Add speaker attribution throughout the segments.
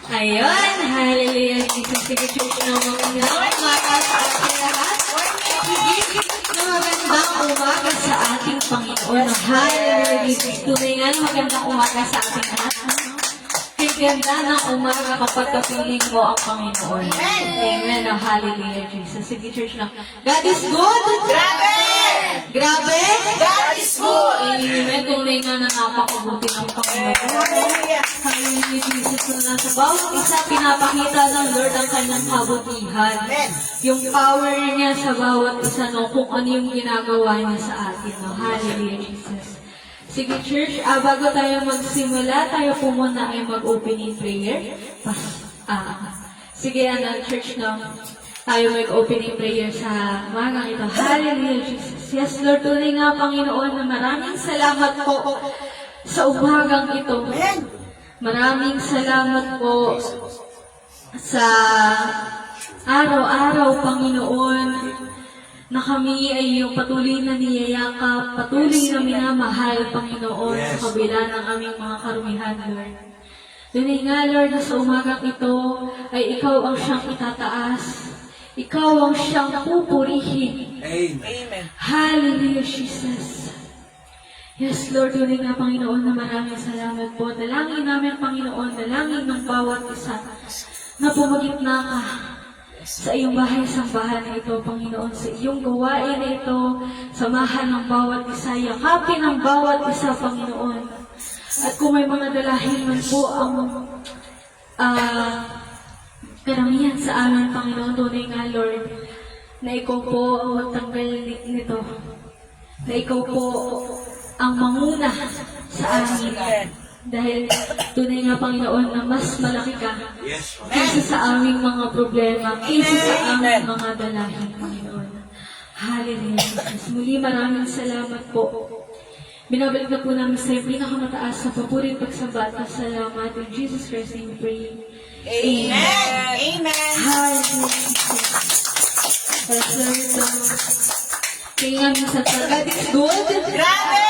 Speaker 1: Ayun, hallelujah, Jesus. Sige, church na magandang umaga sa ating lahat. Sige, na magandang umaga sa ating Panginoon. Hallelujah, Jesus. Tunay nga na magandang umaga sa ating lahat. Ganda ng umaga kapag kapiling mo ang Panginoon. Amen. Oh, hallelujah, Jesus. Sige, church na. God is good.
Speaker 2: Grabe!
Speaker 1: Grabe.
Speaker 2: God is good!
Speaker 1: Amen. Tunay nga na napakabuti ng Panginoon.
Speaker 2: Hallelujah!
Speaker 1: Hallelujah, Jesus. Na sa bawat isa, pinapakita ng Lord ang kanyang kabutihan.
Speaker 2: Amen.
Speaker 1: Yung power niya sa bawat isa, no, kung ano yung ginagawa niya sa atin. No? Hallelujah, Jesus. Sige, church, bago tayo magsimula, tayo po muna ay mag-opening prayer. Sige, church, no? Tayo mag-opening prayer sa mga ito. Hallelujah, Jesus. Yes, Lord, tunay nga, Panginoon, na maraming salamat po sa umagang ito.
Speaker 2: Amen.
Speaker 1: Maraming salamat po sa araw-araw, Panginoon, na kami ay yung patuloy na niyayakap, patuloy na minamahal, Panginoon, sa kabila ng aming mga karumihan, Lord. Tunay nga, Lord, na sa umagang ito ay Ikaw ang siyang itataas. Ikaw ang siyang pupurihin.
Speaker 2: Amen.
Speaker 1: Hallelujah, Jesus. Yes, Lord, tunay nga, Panginoon, na maraming salamat po. Dalangin namin, Panginoon, dalangin ng bawat isa na pumagitna ka sa iyong bahay-sambahan na ito, Panginoon, sa iyong gawain na ito, samahan ng bawat isa, yakapin ng bawat isa, Panginoon. At kung may mga dalahin man po ang karamihan sa amin, Panginoon, tunay nga, Lord, na ikaw po ang magtanggal nito, na ikaw po ang manguna sa amin. Dahil tunay nga, Panginoon, na mas malaki ka kaysa sa aming mga problema, kaysa sa aming mga dalahin, Panginoon. Hallelujah, Jesus. Muli, maraming salamat po. Binabalik na po namin sa iyong pinakamataas sa papuri at pagsamba at salamat. In Jesus Christ, we pray.
Speaker 2: Amen. Amen.
Speaker 1: Hallelujah, Jesus. Yes, Lord. Kaya nga minsan God is good.
Speaker 2: Grabe!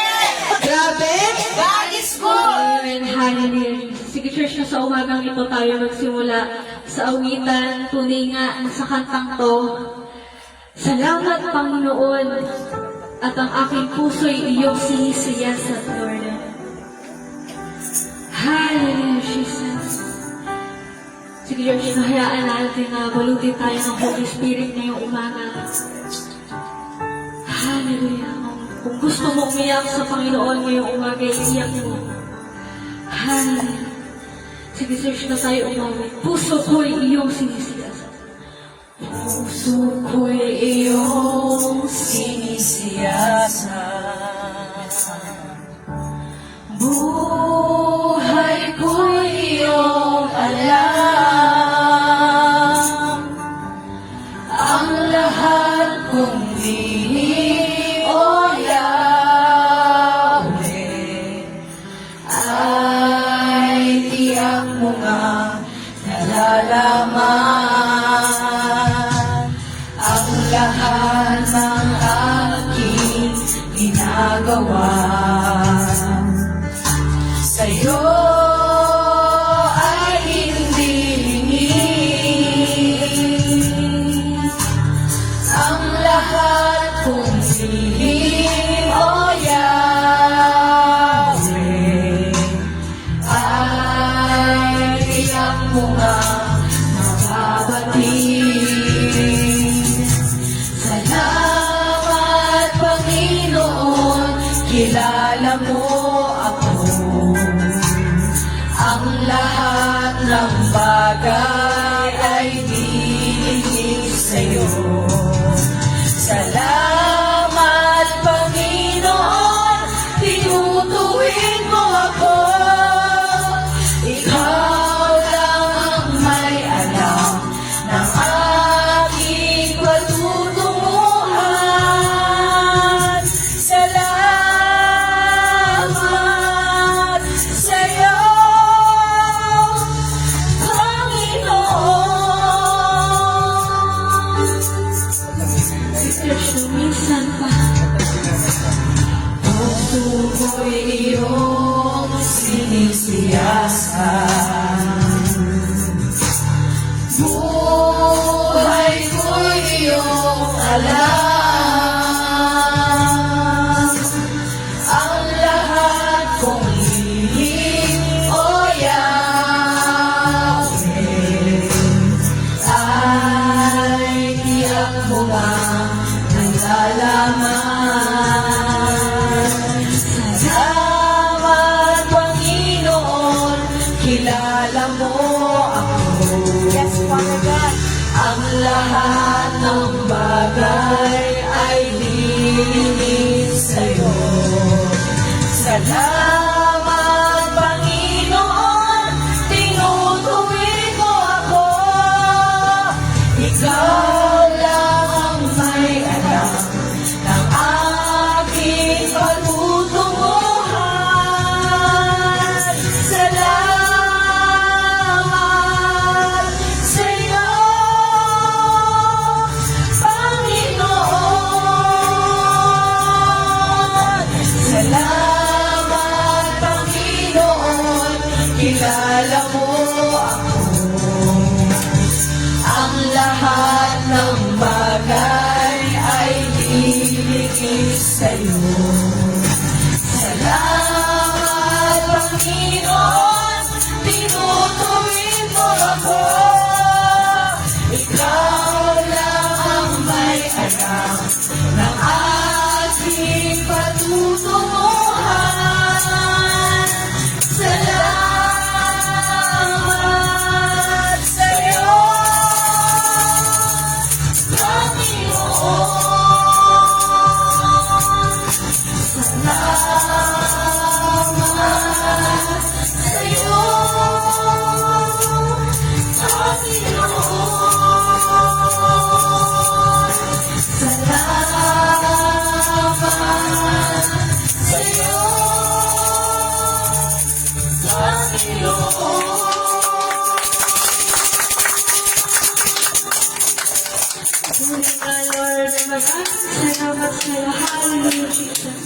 Speaker 1: Grabe!
Speaker 2: God is good!
Speaker 1: Amen. Hallelujah. Sige, church, na sa umagang ito tayo magsimula sa awitan. Tunay nga sa kantang to. Salamat, Panginoon, at ang aking puso'y iyong sinisiyasat, Lord. Hallelujah, Jesus. Sige, church, nahayaan natin na balutin tayo ng Holy Spirit ngayong umaga. Hallelujah. Kung gusto mo umiyak sa Panginoon ngayong umaga, iiyak mo. Hallelujah. Sige, search na tayo umawit. Puso ko'y iyong sinisiyasat. Puso ko'y iyong sinisiyasat. Buhay ko'y iyong alam. Ang lahat kong lihim, O Yahweh, ay tiyak mo nga nalalaman ang lahat ng aking ginagawa. Sa'yo ay hindi lingid ang lahat kong lihim, O Yahweh, ay tiyak mo nga mababatid. Salamat, Panginoon, kilala mo ako. Ang lahat ng bagay ay dinig sa'yo. Salamat, Panginoon, tinutuwid mo ako. Ikaw lang ang may alam ng aking patutunguhan. Salamat sa'yo, Panginoon.
Speaker 3: kilala mo ako.
Speaker 2: Yes, Father God.
Speaker 3: Ang lahat ng bagay ay lilinis sa'yo. Salamat, Panginoon, tinutuwid mo ako. Ikaw lang ang may alam ng aking patutunguhan. Salamat sa'yo, Panginoon. Salamat, Panginoon, kilala mo ako. Ang lahat ng bagay ay liligis sa'yo. Salamat, Panginoon, tinutuwid mo ako. Ikaw lang ang may alam ng aking patutunguhan. Salamat sa'yo, Panginoon. Salamat sa'yo, Panginoon. Salamat sa'yo, Panginoon.
Speaker 1: Tunay nga, Lord, maraming salamat sa lahat, Lord Jesus.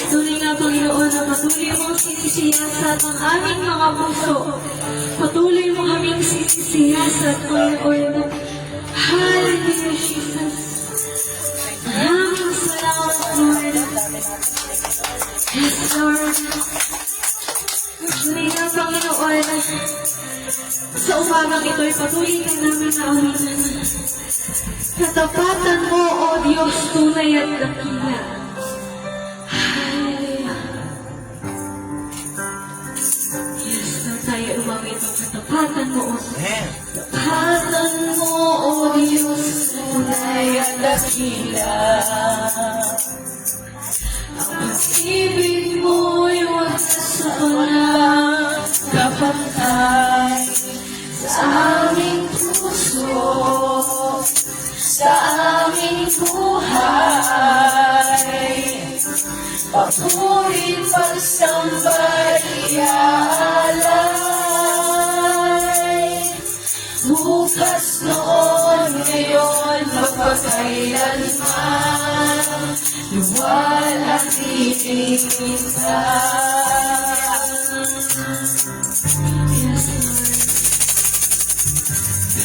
Speaker 1: Tunay nga, Panginoon, na patuloy mong sinisiyasat ang aming mga puso. Patuloy mo kaming sinisiyasat, Panginoon. Hallelujah, Jesus. Maraming salamat, Lord. Yes, Lord. Tunay nga, Panginoon, sa umagang ito'y patuloy ka namin na awinan. Katapatan mo, O Diyos, tunay at dakila. Hallelujah. Yes, na tayo umawit ng katapatan mo, O
Speaker 2: Amen.
Speaker 1: Katapatan mo, O Diyos, tunay at dakila. Ang pag-ibig mo'y wagas sa walang kapantay sa aming puso, sa aming buhay. Papurit pagsambay iaalay. Bukas noon, ngayon, magpakailanman, luwalhatiin ka. Yes, Lord.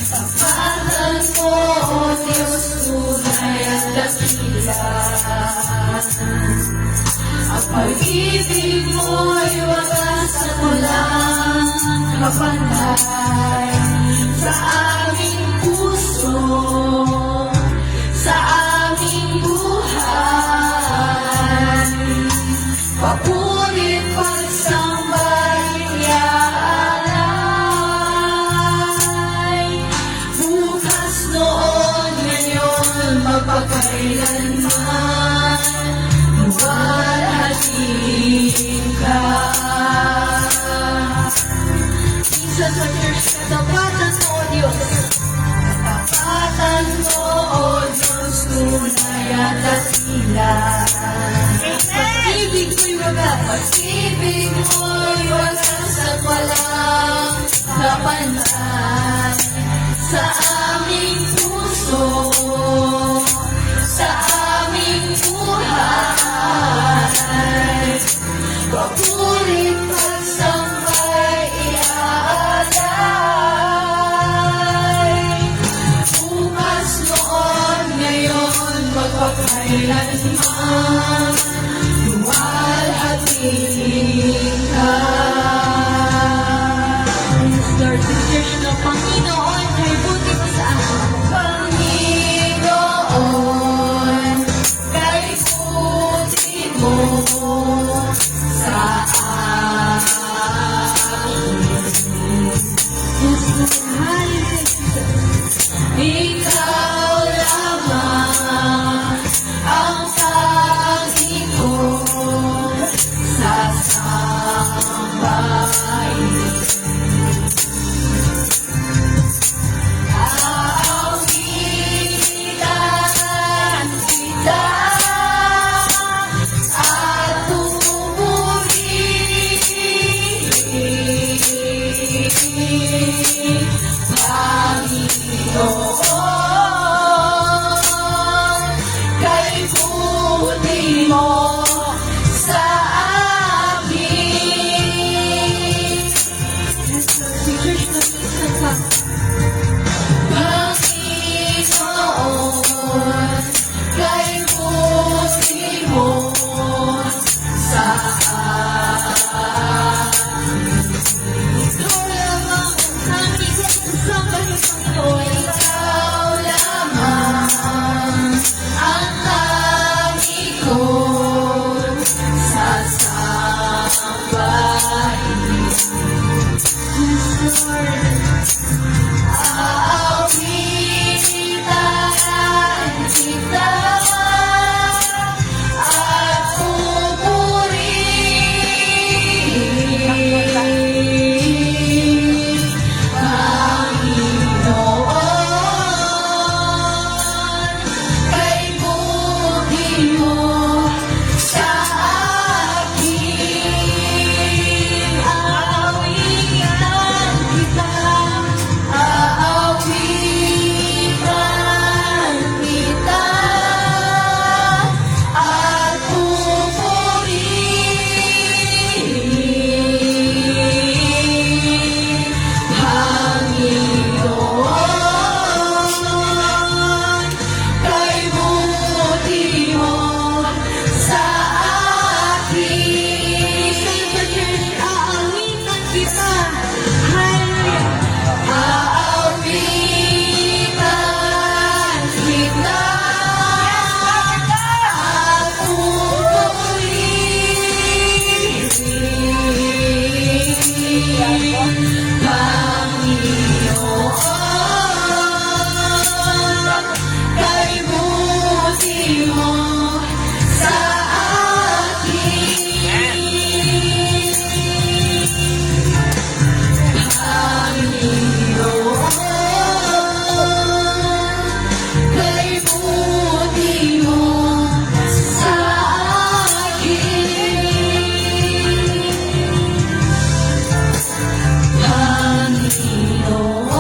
Speaker 1: Tapatan mo, O Diyos, tunay at dakila. Ang pag-ibig mo'y wagas at walang kapantay sa aming puso, sa aming buhay. Papurit pagsambay iaalay. Bukas noon, ngayon, magpakailanman, luwalhatiin ka. Minsan sa church, katapatan mo, O Diyos. Katapatan mo, O Diyos, tunay at dakila. Pag-ibig mo'y wagas. Pag-ibig mo'y wagas at walang kapantay sa aming puso, sa aming buhay. Papurit pagsambay iaalay. Bukas noon, ngayon, magpakailanman, luwalhatiin ka. Yes, Lord, sa church ng Panginoon, kay buti mo sa akin. Panginoon, kay buti mo sa akin.
Speaker 3: Ikaw lamang ang tanging kong sasambahin. Aawitan kita at pupurihin, Panginoon, kay buti mo sa amin. Panginoon, kay buti mo sa amin. Ikaw lamang ang tanging kong sasambahin. Aawitan kita at pupurihin, Panginoon, kay buti mo sa akin. Aawitan kita at pupurihin, Panginoon, kay buti mo sa akin. Aawitan kita, aawitan kita at pupurihin, Panginoon, kay buti mo sa akin. Panginoon, kay buti mo sa akin. Panginoon,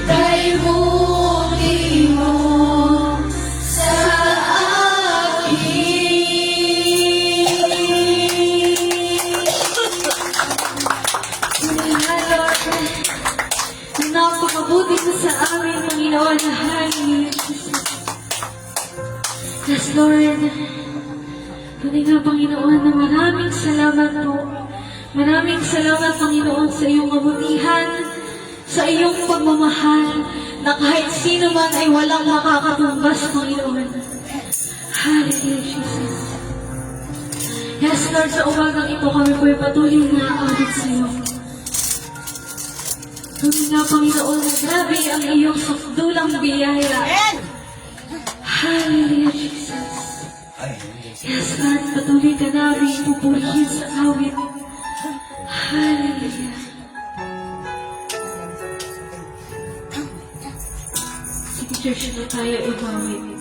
Speaker 3: kay buti mo sa akin.
Speaker 1: Napakabuti mo sa amin, Panginoon. Hallelujah. Yes, Lord. Tunay nga, Panginoon, na maraming salamat po. Maraming salamat, Panginoon, sa iyong kabutihan, sa iyong pagmamahal, na kahit sino man ay walang makakatumbas, Panginoon. Hallelujah, Jesus. Yes, Lord, sa umagang ito kami po'y patuloy na aawit sa iyo. Tunay nga, Panginoon, na grabe ang iyong sakdulang biyaya. Hallelujah, Jesus. Yes, Lord, patuloy ka namin pupurihin sa awit. Hallelujah. Sige, church, na tayo umawit.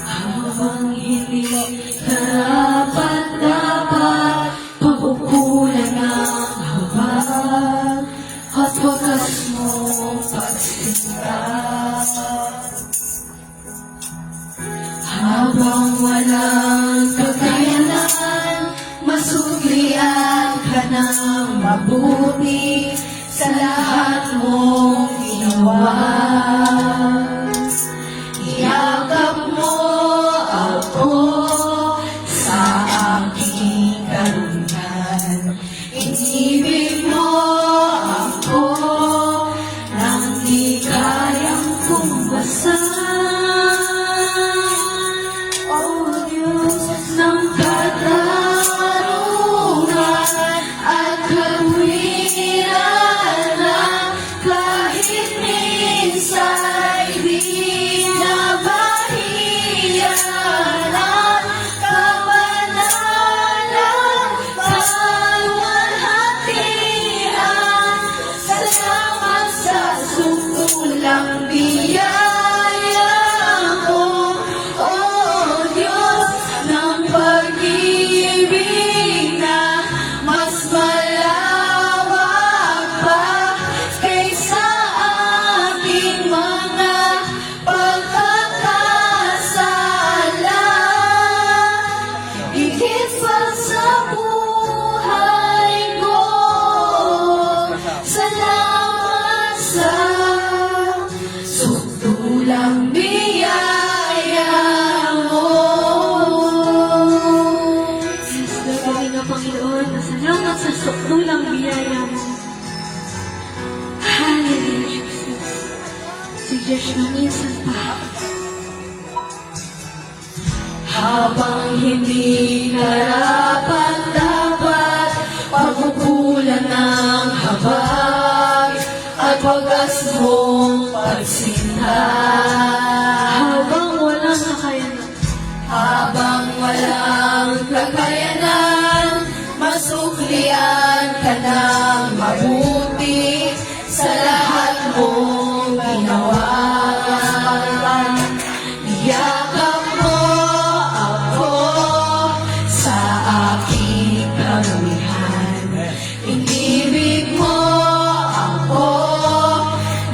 Speaker 1: Habang hindi karapat-dapat, pag-ukulan ng habag at wakas mo pagsinta. Habang walang kakayanan, masuklian ka ng mabuti sa lahat mong ginawa. Iyakap mo ako sa aking karungan. Inibig mo ako nang di kayang kumbasan. O Diyos ng katarungan at Salamat sa sukdulang biyaya mo. Hallelujah, Jesus. Si Diyos na minsan pa.
Speaker 3: Habang hindi karapat dapat pagkukulan ng habag at wagas mong pagsinta.
Speaker 1: Habang walang kakayanan,
Speaker 3: Habang walang kakayanan, masuklian ka ng mabuti sa lahat mong ginawa. Yakap mo ako sa aking karamihan. Inibig mo ako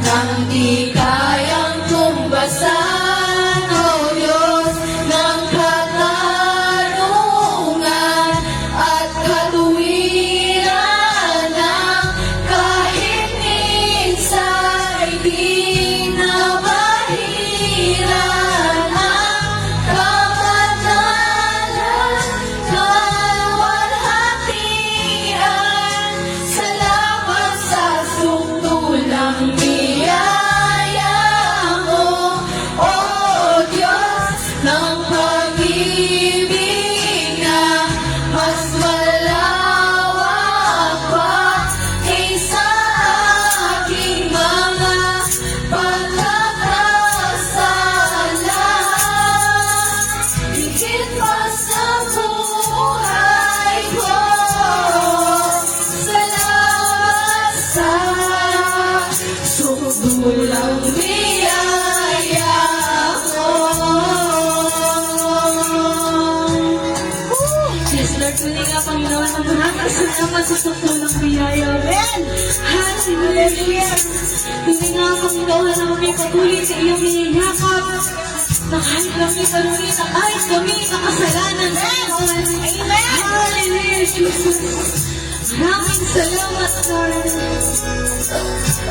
Speaker 3: nang di kayang tumbasan, O Diyos ng katarungan at katuwiran, ng kahit minsan di nabahiran ang kabanalan kalwalhatian. Salamat sa sukdulang biyaya mo, O Diyos ng pag-ibig na mas malawak pa kaysa aking mga pagkakasala. Higit pa sa buhay ko, salamat sa sukdulang biyaya mo.
Speaker 1: yes, Lord, tuloy nga, Panginoon, ang maraming salamat sa sukdulang biyaya. Amen! Hallelujah! Tuloy nga, Panginoon, ang may patuloy sa iyong niyayakap na kahit lang itaruni na kahit kami na kasalanan, Panginoon. Amen! Hallelujah, Jesus! Maraming salamat, Lord!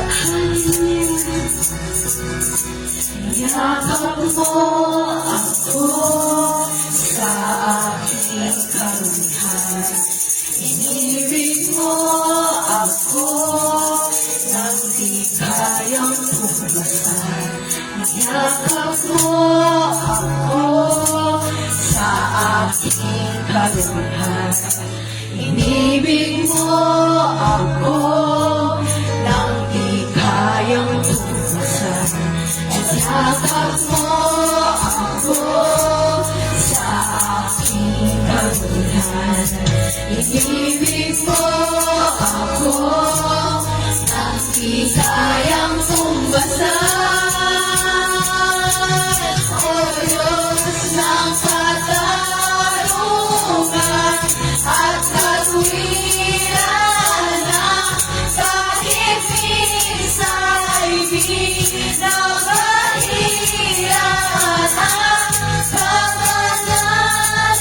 Speaker 1: Hallelujah!
Speaker 3: Yakap mo ako sa aking karamihan. Inibig mo ako nang di kayang tumbasan. Yakap mo ako sa aking karamihan. Inibig mo ako nang di kayang tumbasan. Yakap mo ako sa aking karamihan. Inibig mo ako nang di kayang tumbasan. O Diyos ng katarungan at katuwiran, na kahit minsa'y di nabahiran ang kabanalan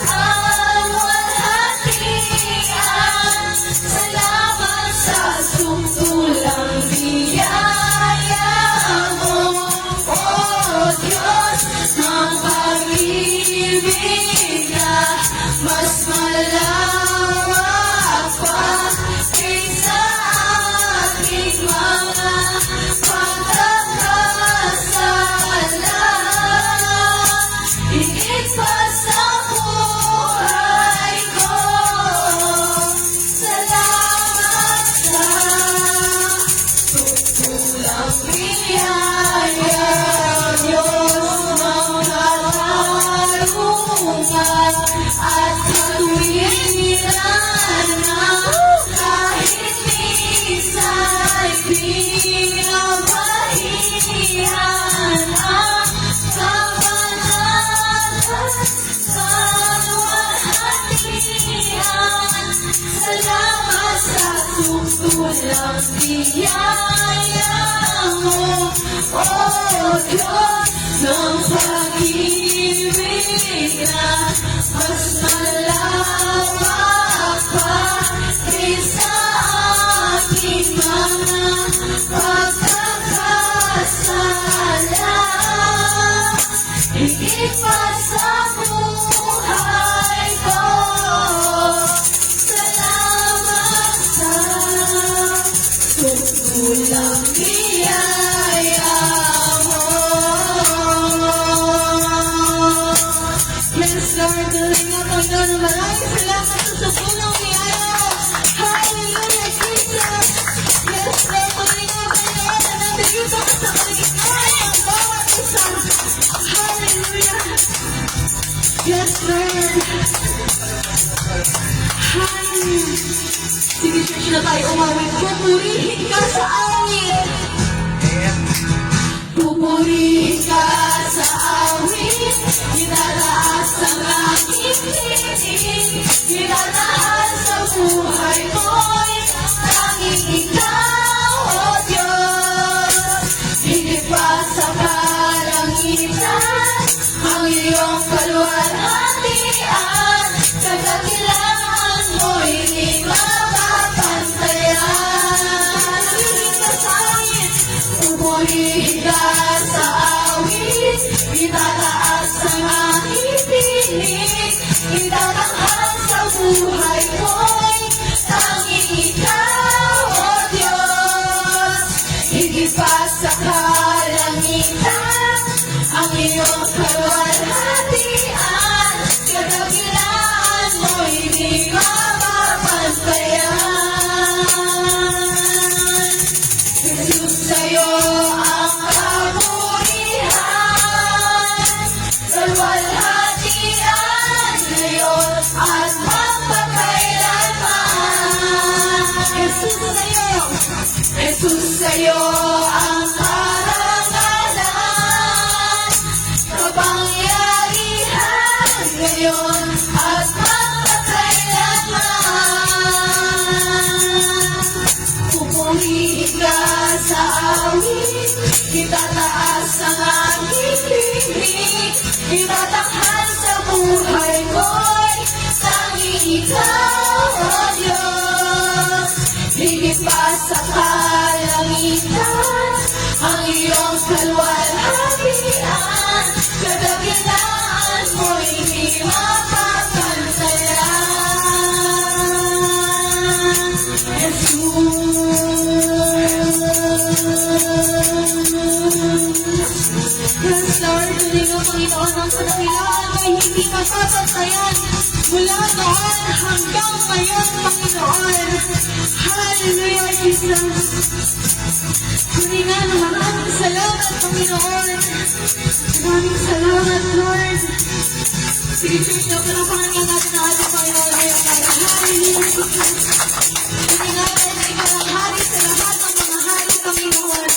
Speaker 3: kalwalhatian. Salamat sa sukdulang biyaya mo, O Diyos ng pag-ibig na mas malawak pa kaysa aking mga pagkakasala. Higit pa sa buhay ko, salamat sa sukdulang biyaya. Diyos ng katarungan at katuwiran, na kahit minsa'y di nabahiran ang kabanalan kalwalhatian. Salamat sa sukdulang biyaya mo, O Diyos ng pag-ibig na mas malawak pa kaysa aking mga pagkakasala. Higit pa sa buhay ko,
Speaker 1: Sige, church na tayo umawit. Pupurihin ka sa awit. Pupurihin ka sa awit. Itataas ang aking tinig. Itataas sa buhay ko'y tanging ikaw, O Diyos. Higit pa sa kalangitan, ang iyong kaluwalhatian, kadakilaan mo'y di mapapantayan. Pupurihin ka sa awit, itataas ang aking tinig, itatanghal sa buhay ko'y tanging ikaw, O Diyos. Higit pa sa kalangitan, ang iyong kaluwalhatian, kadakilaan mo'y di mapapantayan. Jesus, sa'yo ang kapurihan, kaluwalhatian ngayon at magpakailanman. Jesus, sa'yo, Jesus, sa'yo ang karangalan, kapangyarihan ngayon at magpakailanman. Pupurihin ka sa awit, itataas ang aking tinig, itatanghal sa buhay ko'y tanging ikaw, O Diyos. Higit pa sa kalangitan, ang iyong kaluwalhatian, kadakilaan mo'y di mapapantayan. Yes, Lord, tuloy ng Panginoon ang kadakilaan ay hindi mapapantayan mula noon hanggang ngayon, Panginoon. Hallelujah, Jesus. Tuloy nga ng maraming salamat, Panginoon. Maraming salamat, Lord. Sige, church, na panapangan nga natin ang ating Panginoon ngayon. Hallelujah, Jesus. Tuloy nga natin ikaw ang hari sa lahat ng mga hari, Panginoon.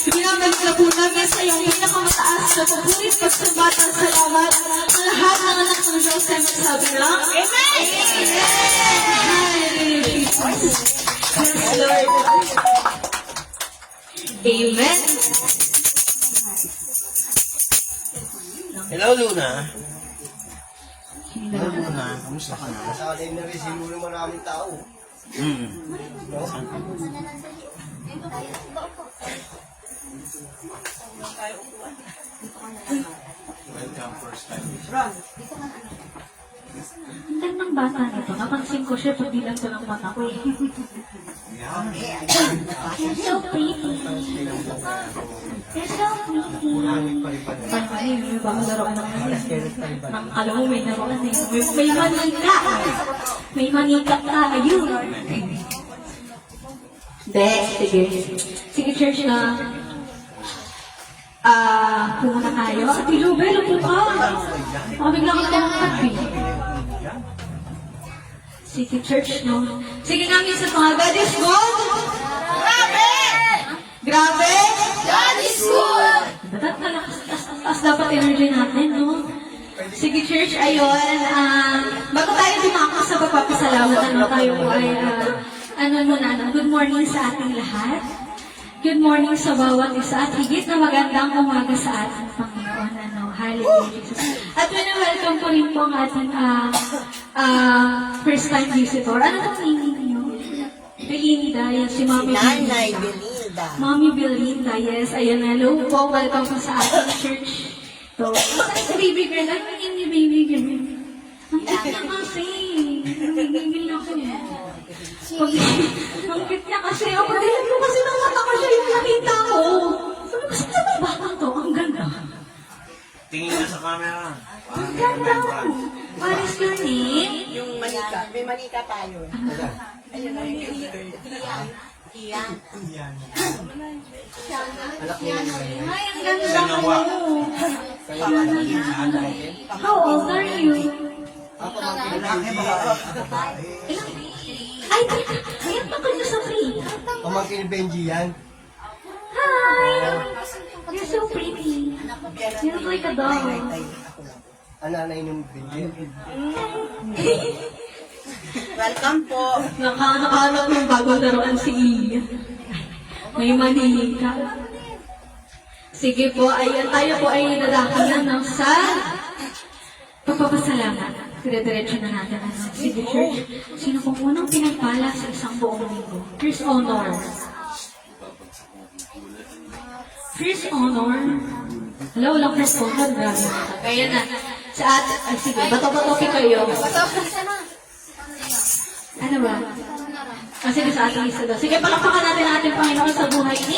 Speaker 1: Binabalik na po namin sa iyong pinakamataas na papurit pagsambatan salamat ang lahat ng anak ng Diyos ay magsabi lang. Amen! Hallelujah, Jesus. Yes, Lord. Amen.
Speaker 4: Hello, Luna. Hello, Luna. Kamusta ka na?
Speaker 5: Sa atin na rin siguro maraming tao.
Speaker 4: Welcome first time.
Speaker 1: Ang gandang bata nito. Napansin ko siya, pati lang ito ng mata ko eh. You're so pretty. You're so pretty. Parang may bang laruan ng alam mo, may laruan eh. May manika. May manika tayo. Hindi, sige. Sige, church na. Pumunta tayo. Ate Jubel, upo ka. Biglang ka ng kape. Sige, church, no? Sige namin sa mga God is good. Grabe! Grabe?
Speaker 3: God is good!
Speaker 1: Taas dapat energy natin, no? Sige, church, ayun. Bago tayo dumako sa pagpapasalamat, tayo po ay, good morning sa ating lahat. Good morning sa bawat isa at higit na magandang umaga sa ating Panginoon. Hallelujah, Jesus. At welcome po rin po ang ating first time visitor. Ano ang name niyo? Belinda, yes, si Mami
Speaker 2: Nanay
Speaker 1: Belinda.
Speaker 2: Belinda.
Speaker 1: Mami Belinda, yes. Ayan, hello po. Welcome po sa ating church. So, saan si baby girl? Ano yung ni baby girl? Ang cute niya kasi. Nagigil ako niya. Ang cute niya kasi. Ako din ko kasi nang mata ko siya yung nakita ko. Sabi ko, saan ba batang to? Ang ganda.
Speaker 4: Tingin na sa camera.
Speaker 1: Ang ganda. What is your name?
Speaker 2: Yung manika. May manika tayo. Ayun na yung Iyan.
Speaker 1: Ay, ang ganda mo. How old are you? Ay, ayan pa kayo sa free.
Speaker 5: Pamangkin ni Benji yan.
Speaker 1: Hi! You're so pretty. You look like a dog.
Speaker 5: Ang nanay ni Benji.
Speaker 2: Welcome po.
Speaker 1: Nakahanap ng bagong laruan si Iya. May manika. Sige po, ayan tayo po ay nadakalan ng sa pagpapasalamat. Dire-diretso na natin ang signature. Sino po unang pinagpala sa isang buong linggo? First honor. First honor. Hello, walang first honor. Grabe. Kaya na. Sa ay sige, bato-batokin kayo. Ano ba? Sige, sa ating isa daw. Sige, palakpakan natin ang ating Panginoon sa buhay ni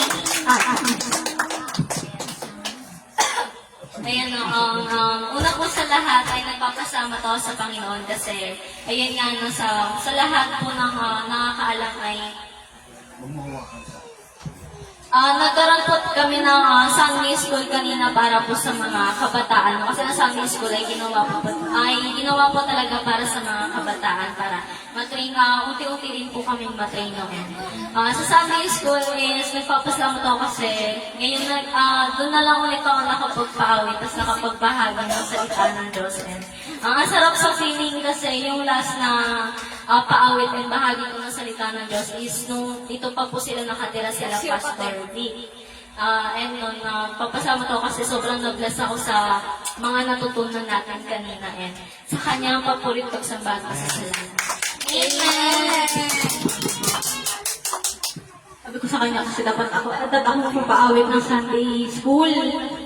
Speaker 3: Ayan, una po sa lahat ay nagpapasama to sa Panginoon kasi, ayan nga, no, sa lahat po ng nakakaalam ay nagkaroon po kami ng Sunday School kanina para po sa mga kabataan. Kasi ang Sunday School ay ginawa po talaga para sa mga kabataan para matrain, unti-unti rin po kaming matrain noon. Sa Sunday School is nagpapasalamat ako kasi ngayon doon na lang ulit ako nakapagpaawit tapos nakapagbahagi ng salita ng Diyos. Ang sarap sa feeling kasi yung last na paawit and bahagi ko ng salita ng Diyos is nung ito pa po sila nakatira sila Pastor D. And nun, papasama to kasi sobrang na-bless ako sa mga natutunan natin kanina and sa kanyang paborito sa bago sa salamat. Amen!
Speaker 1: Sabi ko sa kanya kasi dapat ako paawit ng Sunday School.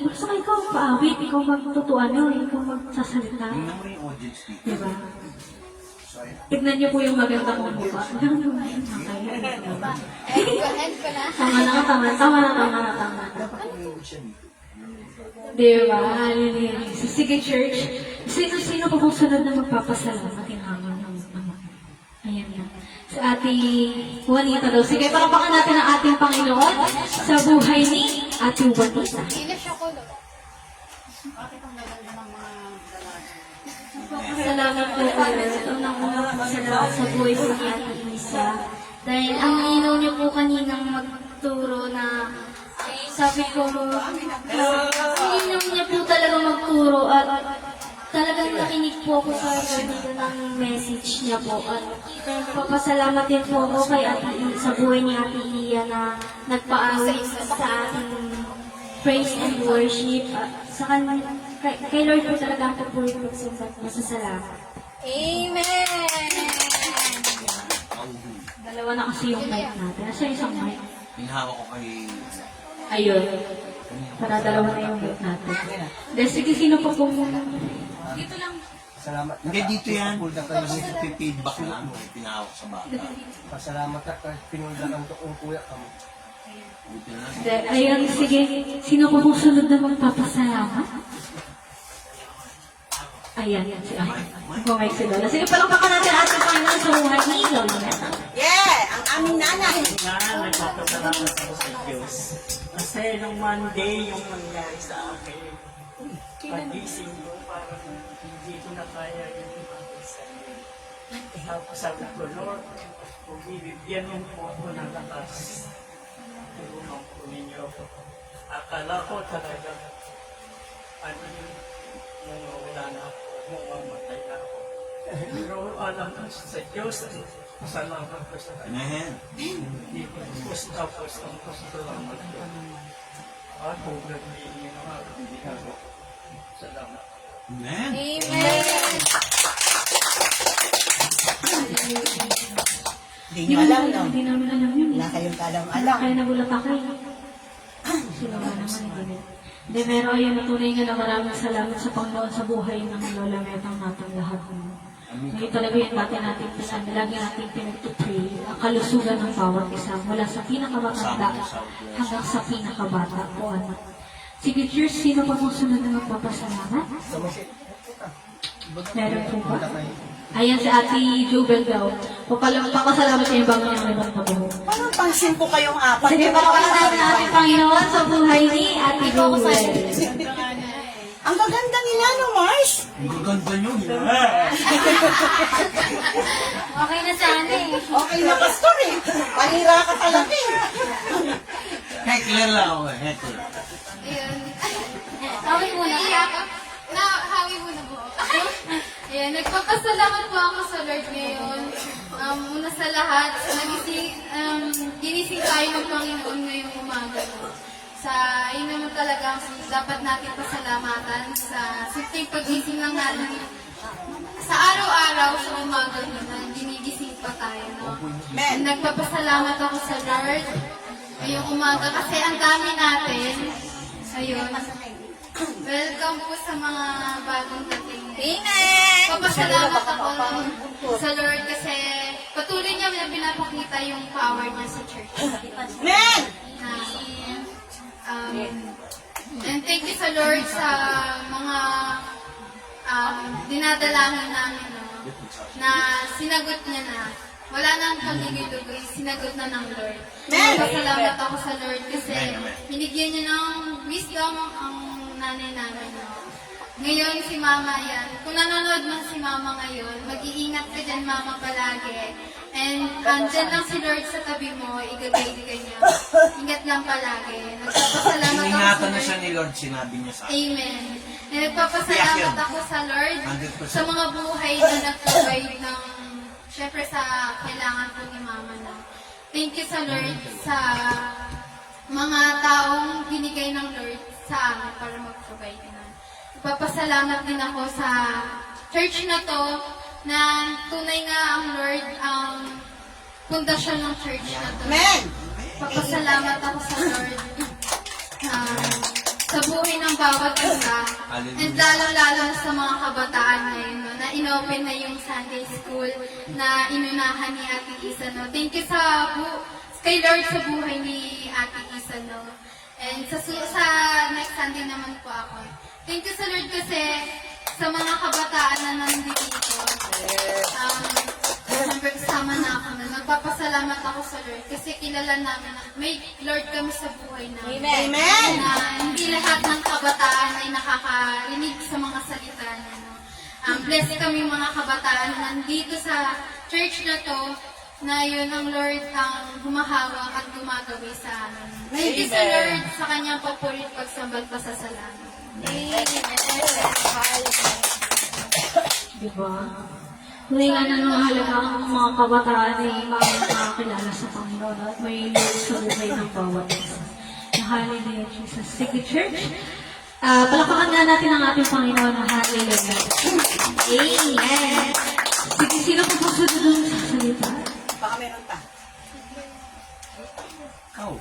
Speaker 1: Gusto ko ikaw paawit, ikaw magtutuan yun, ikaw magsasalita.
Speaker 4: Tingnan mo yung audience dito.
Speaker 1: Diba? Tignan niyo po yung maganda kong mukha. Tama na. Diba? Hallelujah. Sige, church. Sino po kung sunod na magpapasalamat yung hamon ng ama? Ayan na. Sa ating Juanita daw. Sige, palakpakan natin ang ating Panginoon sa buhay ni Ate Juanita.
Speaker 3: Salamat po kayo. Unang-una po salamat sa buhay po ni Ate Isa. Dahil ang inaw niyo po kaninang magturo na sabi ko, inaw niya po talaga magturo at talagang nakinig po ako sa ganito ng message niya po. At papasalamat din po ako kay sa buhay ni Ate Iya na nagpaawit sa ating praise and worship. Sa kay Lord po talaga ang papuri po sa masasalamat. Amen!
Speaker 1: Dalawa na kasi yung mic natin. Nasa isang mic.
Speaker 4: Hinahawak ko kay...
Speaker 1: Ayun. Para dalawa na yung mic natin. Dahil sige, sino pa po muna? Dito lang.
Speaker 5: Salamat na.
Speaker 4: Hindi dito yan.
Speaker 5: Pulda kayo.
Speaker 4: Feedback lang. Pinahawak sa bata.
Speaker 5: Pasalamat na ka. Pinuldakan to kung kuya kamo.
Speaker 4: Buti na.
Speaker 1: Ayun, sige. Sino pa pong sunod na magpapasalamat? Ayan, si Ay. Kumay si Lola. Sige, palakpakan natin ating Panginoon sa buhay ni Lola.
Speaker 2: Yeah! Ang aming nanay.
Speaker 6: nga, nagpapasalamat ako sa Diyos. Kasi nung Monday, yung nangyari sa akin, pagising ko, parang hindi ko na kaya yung pag-isip. Tapos sabi ko, Lord, kung bibigyan mo po ako ng lakas, tulungan po ninyo ako. Akala ko talaga, wala na ako, mamamatay na ako. Pero alam ko sa Diyos, salamat ko sa Kanya.
Speaker 4: Amen.
Speaker 6: Hindi ko tapos ang pasalamat ko. At kung nagbigay ng mga hindi ako. Salamat.
Speaker 4: Amen.
Speaker 2: Hindi nyo alam, no?
Speaker 1: Hindi namin alam yun.
Speaker 2: Wala kayong kalam-alam.
Speaker 1: Kaya nagulat ako eh. Sino nga naman, hindi. Hindi, pero ayun, natunay nga na maraming salamat sa Panginoon sa buhay ng Lola Metang natang lahat mo. Ngayon talaga yung dati natin lagi natin pinag-pray ang kalusugan ng bawat isa mula sa pinakamatanda hanggang sa pinakabata o anak. Sige, cheers, sino pa kung sunod na magpapasalamat? Meron po ba? Ayan si Ate Jubel daw. Papasalamat sa iyo bago niya may magpabuho.
Speaker 2: Parang pangsin po kayong apat.
Speaker 1: Sige, palakpakan natin ang ating Panginoon sa buhay ni Ate Jubel.
Speaker 2: Ang gaganda ni nila, no, Mars?
Speaker 4: Ang ganda nyo.
Speaker 3: Okay na sana eh.
Speaker 2: Okay na, Pastor eh. Panira ka talaga eh.
Speaker 4: Heckler lang ako eh. Heckler.
Speaker 7: Ayun.
Speaker 3: Tawag muna.
Speaker 7: Nahawi mo na po. Ayan, nagpapasalamat po ako sa Lord ngayon. Una sa lahat, ginising tayo ng Panginoon ngayong umaga. Yun naman talaga ang dapat natin pasalamatan sa simpleng pagising lang natin. Sa araw-araw, sa umaga na ginigising pa tayo. No?
Speaker 2: Men.
Speaker 7: Nagpapasalamat ako sa Lord ngayong umaga kasi ang dami natin. Ayun. Welcome po sa mga bagong dating.
Speaker 2: Amen!
Speaker 7: Papasalamat ako sa Lord kasi patuloy niya na pinapakita yung power niya sa church.
Speaker 2: Men!
Speaker 7: And thank you sa Lord sa mga dinadalangin namin, no, na sinagot niya na. Wala nang pagigilugay, sinagot na ng Lord. Pasalamat ako sa Lord kasi binigyan niya ng wisdom ang nanay namin. No? Ngayon, si Mama yan. Kung nanonood man si Mama ngayon, mag-iingat ka dyan, Mama, palagi. And andyan lang si Lord sa tabi mo, igagay ka niya. Ingat lang palagi. Nagpapasalamat ako sa
Speaker 4: Ingatan na
Speaker 7: Lord.
Speaker 4: siya ni Lord, sinabi niya sa akin.
Speaker 7: Amen. And nagpapasalamat ako sa Lord
Speaker 4: 100%.
Speaker 7: sa mga buhay na nag-provide ng, syempre sa kailangan ko ni Mama na. Thank you sa Lord sa mga taong binigay ng Lord sa amin para mag-provide na. Nagpapasalamat din ako sa church na to na tunay nga ang Lord ang pundasyon ng church na to.
Speaker 2: Men!
Speaker 7: Papasalamat ako sa Lord sa buhay ng bawat isa. And lalo-lalo sa mga kabataan ngayon, no, na inopen na yung Sunday School na inunahan ni Ate Isa. No. Thank you kay Lord sa buhay ni Ate Isa. No. And sa next Sunday naman po ako. Thank you sa Lord kasi sa mga kabataan na nandito. Siyempre kasama na ako na nagpapasalamat ako sa Lord kasi kilala namin na may Lord kami sa buhay namin.
Speaker 2: Amen!
Speaker 7: Na hindi lahat ng kabataan ay nakakarinig sa mga salita niya. No? Blessed kami mga kabataan na nandito sa church na to na yun ang Lord ang humahawak at gumagawi sa amin. Thank you sa Lord sa kanyang papulit pagsambal pa sa salamat.
Speaker 1: Diba? Tunay nga na mahalaga ang mga kabataan ay makakilala sa Panginoon at may Lord sa buhay ng bawat isa. Hallelujah, Jesus. Sige, church. Palakpakan nga natin ang ating Panginoon na hallelujah. Amen. Sige, sino po po sunod sa salita?
Speaker 2: Baka meron pa.
Speaker 4: Ikaw.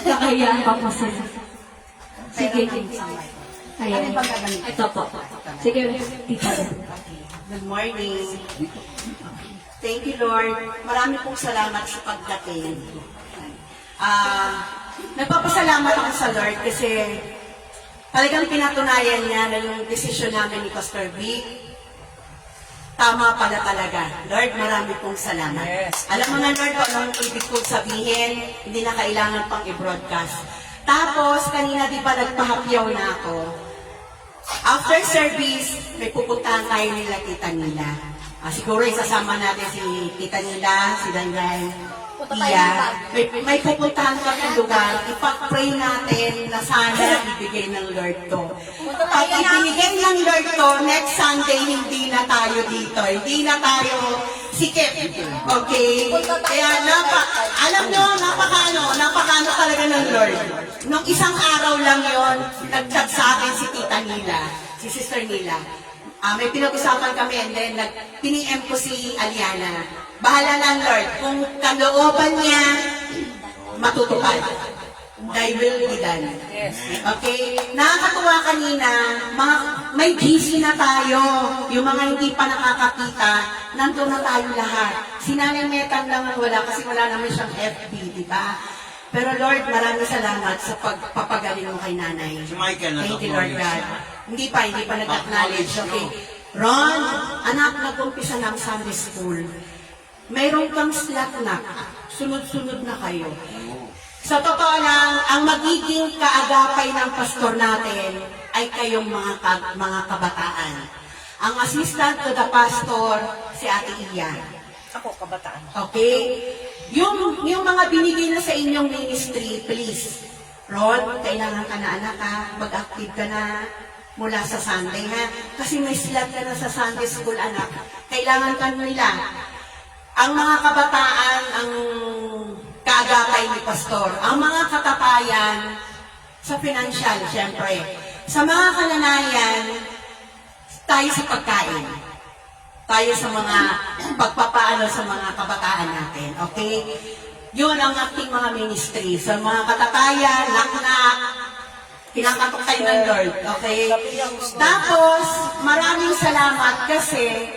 Speaker 1: Kakayaan pa po sila. Sige. Ayan.
Speaker 2: Ano bang gagamitin?
Speaker 1: Ito po. Sige, tita.
Speaker 2: Good morning. Thank you, Lord. Marami pong salamat sa pagdating. Nagpapasalamat ako sa Lord kasi talagang pinatunayan niya na yung desisyon namin ni Pastor Vic, tama pala talaga. Lord, marami pong salamat. Alam mo na, Lord, kung anong ibig kong sabihin, hindi na kailangan pang i-broadcast. Tapos, kanina di ba nagpahapyaw na ako? After service, may pupuntahan tayo nila Tita Nila. Siguro isasama natin si Tita Nila, si Danday, Iya. May pupuntahan kami lugar. Ipag-pray natin na sana ibigay ng Lord to. Pag ibinigay ng Lord to, next Sunday, hindi na tayo dito. Hindi na tayo sikip. Okay? Kaya alam nyo, napakano talaga ng Lord. Nung isang araw lang yon, nag-chat sa akin si Tita Nila, si Sister Nila. May pinag-usapan kami and then piniem ko si Aliana. Bahala lang Lord, kung kalooban niya, matutupad. Thy will be done. Okay? Nakakatuwa kanina, may GC na tayo. Yung mga hindi pa nakakakita, nandun na tayo lahat. Si Nanay Metan lang ang wala kasi wala naman siyang FB, di ba? Pero Lord, maraming salamat sa pagpapagaling mo kay Nanay.
Speaker 4: Si Michael,
Speaker 2: Thank you, Lord God. Hindi pa nag-acknowledge. Okay. Ron, anak, nag-umpisa ng Sunday School. Mayroon kang slot na. Sunod-sunod na kayo. Sa totoo lang, ang magiging kaagapay ng pastor natin ay kayong mga kabataan. Ang assistant to the pastor, si Ate Ian.
Speaker 6: Ako, kabataan.
Speaker 2: Okay? Yung mga binigay na sa inyong ministry, please. Ron, kailangan ka na anak ha, mag-active ka na mula sa Sunday ha. Kasi may slot ka na sa Sunday school anak. Kailangan ka nila. Ang mga kabataan, ang kaagapay ni Pastor. Ang mga katatayan sa financial, syempre. Sa mga kananayan, tayo sa pagkain. Tayo sa mga pagpapaano sa mga kabataan natin. Okay? Yun ang ating mga ministry. Sa mga katatayan, nak-nak, pinakatok tayo ng Lord. Okay? Tapos, maraming salamat kasi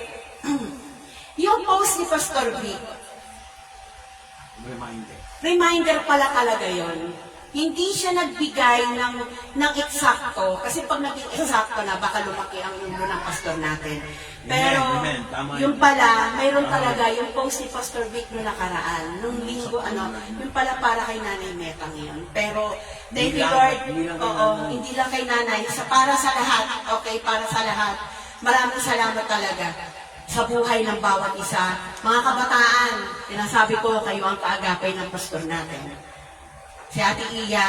Speaker 2: yung post ni Pastor Vic, reminder pala talaga yon. Hindi siya nagbigay ng eksakto. Kasi pag naging eksakto na, baka lumaki ang mundo ng pastor natin. Pero,
Speaker 4: Amen. Tama
Speaker 2: yung pala, mayroon talaga yung post ni Pastor Vic noong nakaraan, nung linggo, yung pala para kay Nanay Metang yun. Pero, thank you Lord, hindi lang kay Nanay, para sa lahat, okay, para sa lahat. Maraming salamat talaga sa buhay ng bawat isa. Mga kabataan, sinasabi ko kayo ang kaagapay ng pastor natin. Si Ate Iya,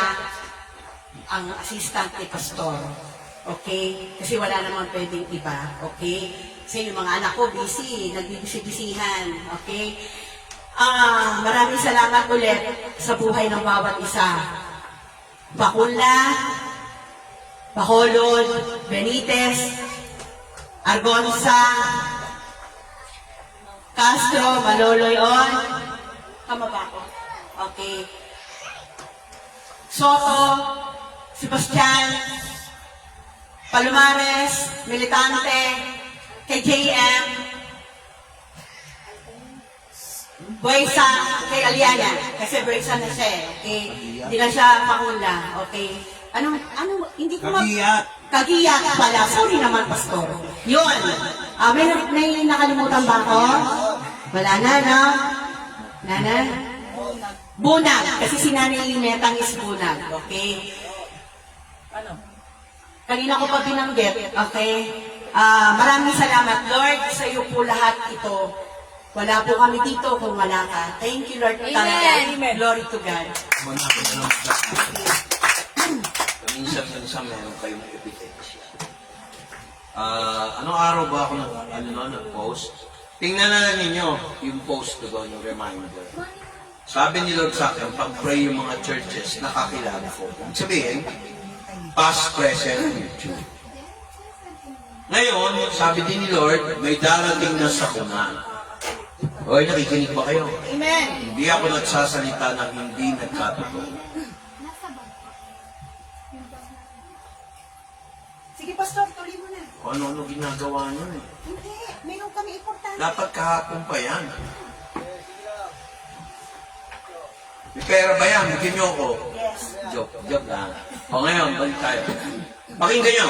Speaker 2: ang assistant ni pastor. Okay? Kasi wala naman pwedeng iba. Okay? Kasi yung mga anak ko busy, nagbibisi-bisihan. Okay? Maraming salamat ulit sa buhay ng bawat isa. Bakula, Bacolod, Benitez, Argonza, Castro, Maloloyon, Kamabaco. Okay. Soto, Sebastian, Palomares, Militante, kay JM, Buesa, kay Aliana, kasi Buesa na siya eh. Okay. Hindi na siya pakula. Okay. Hindi ko Kagiyat pala. Sorry naman, Pastor. Yun. May nakalimutan ba ako? Wala na, no? Nana? Bunag. Kasi si Nanay Linetang is bunag. Okay?
Speaker 6: Ano?
Speaker 2: Kanina ko pa binanggit. Okay? Maraming salamat, Lord, sa iyo po lahat ito. Wala po kami dito kung wala ka. Thank you, Lord. Talaga. Glory to God.
Speaker 8: Minsan meron kayong ebidensya. Anong araw ba ako nag-post? Tingnan na lang ninyo yung post ko doon, yung reminder. Sabi ni Lord sa akin, pag-pray yung mga churches, nakakilala ko. Ibig sabihin, past, present, future. Ngayon, sabi din ni Lord, may darating na sakuna. Hoy, nakikinig ba kayo?
Speaker 2: Amen.
Speaker 8: Hindi ako nagsasalita ng hindi nagkatotoo.
Speaker 2: Sige, Pastor, tuloy mo na.
Speaker 8: Kung ano-ano ginagawa nyo eh.
Speaker 2: Hindi. Mayroon kami importante.
Speaker 8: Dapat kahapon pa yan. May pera ba yan? Bigyan nyo ako.
Speaker 2: Yes.
Speaker 8: Joke lang. O ngayon, balik tayo. Pakinggan nyo.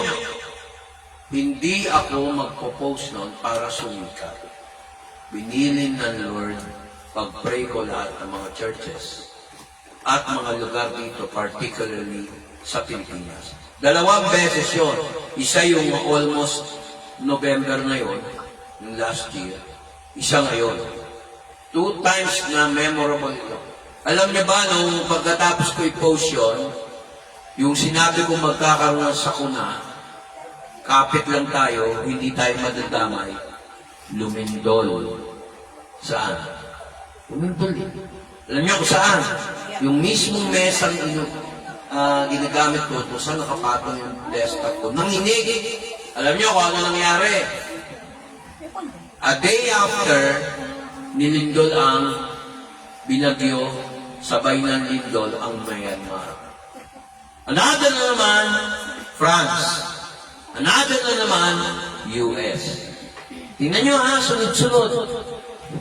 Speaker 8: Hindi ako magpo-post nun para sumikat. Binilin ng Lord pag-pray ko lahat ng mga churches at mga lugar dito, particularly sa Pilipinas. 2 beses yun. Isa yung almost November na yun, yung last year. Isa ngayon. 2 times na memorable ito. Alam niyo ba, nung pagkatapos ko i-post yun, yung sinabi ko magkakaroon ng sakuna, kapit lang tayo, hindi tayo madadamay, lumindol. Saan? Lumindol. Alam niyo kung saan? Yung mismong mesang ginagamit ko, kung saan nakapatong yung desktop ko. Nanginig. Alam niyo kung ano nangyari? A day after, nilindol ang binagyo, sabay ng lindol ang Myanmar. Another na naman, France. Another na naman, US. Tingnan nyo ha, sunod-sunod.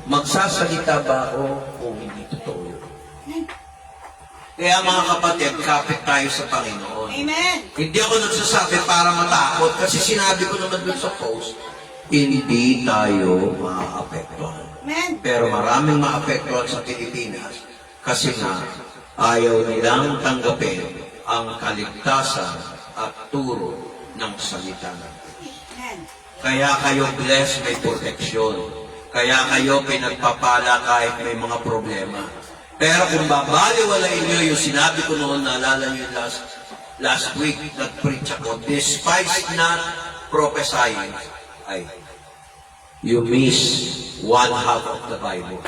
Speaker 8: Magsasalita ba ako kung hindi totoo yun? Kaya mga kapatid, kapit tayo sa Panginoon.
Speaker 2: Amen.
Speaker 8: Hindi ako nagsasabi para matakot kasi sinabi ko naman dun sa post, hindi tayo maapektuhan.
Speaker 2: Amen.
Speaker 8: Pero maraming maapektuhan sa Pilipinas kasi nga Ayaw nilang tanggapin ang kaligtasan at turo ng salita ng Diyos. Kaya kayo blessed, may proteksyon. Kaya kayo pinagpapala kahit may mga problema. Pero kung babaliwalain nyo yung sinabi ko noon, naalala nyo last week, nag-preach ako, despise not prophesying, ay, you miss one half of the Bible.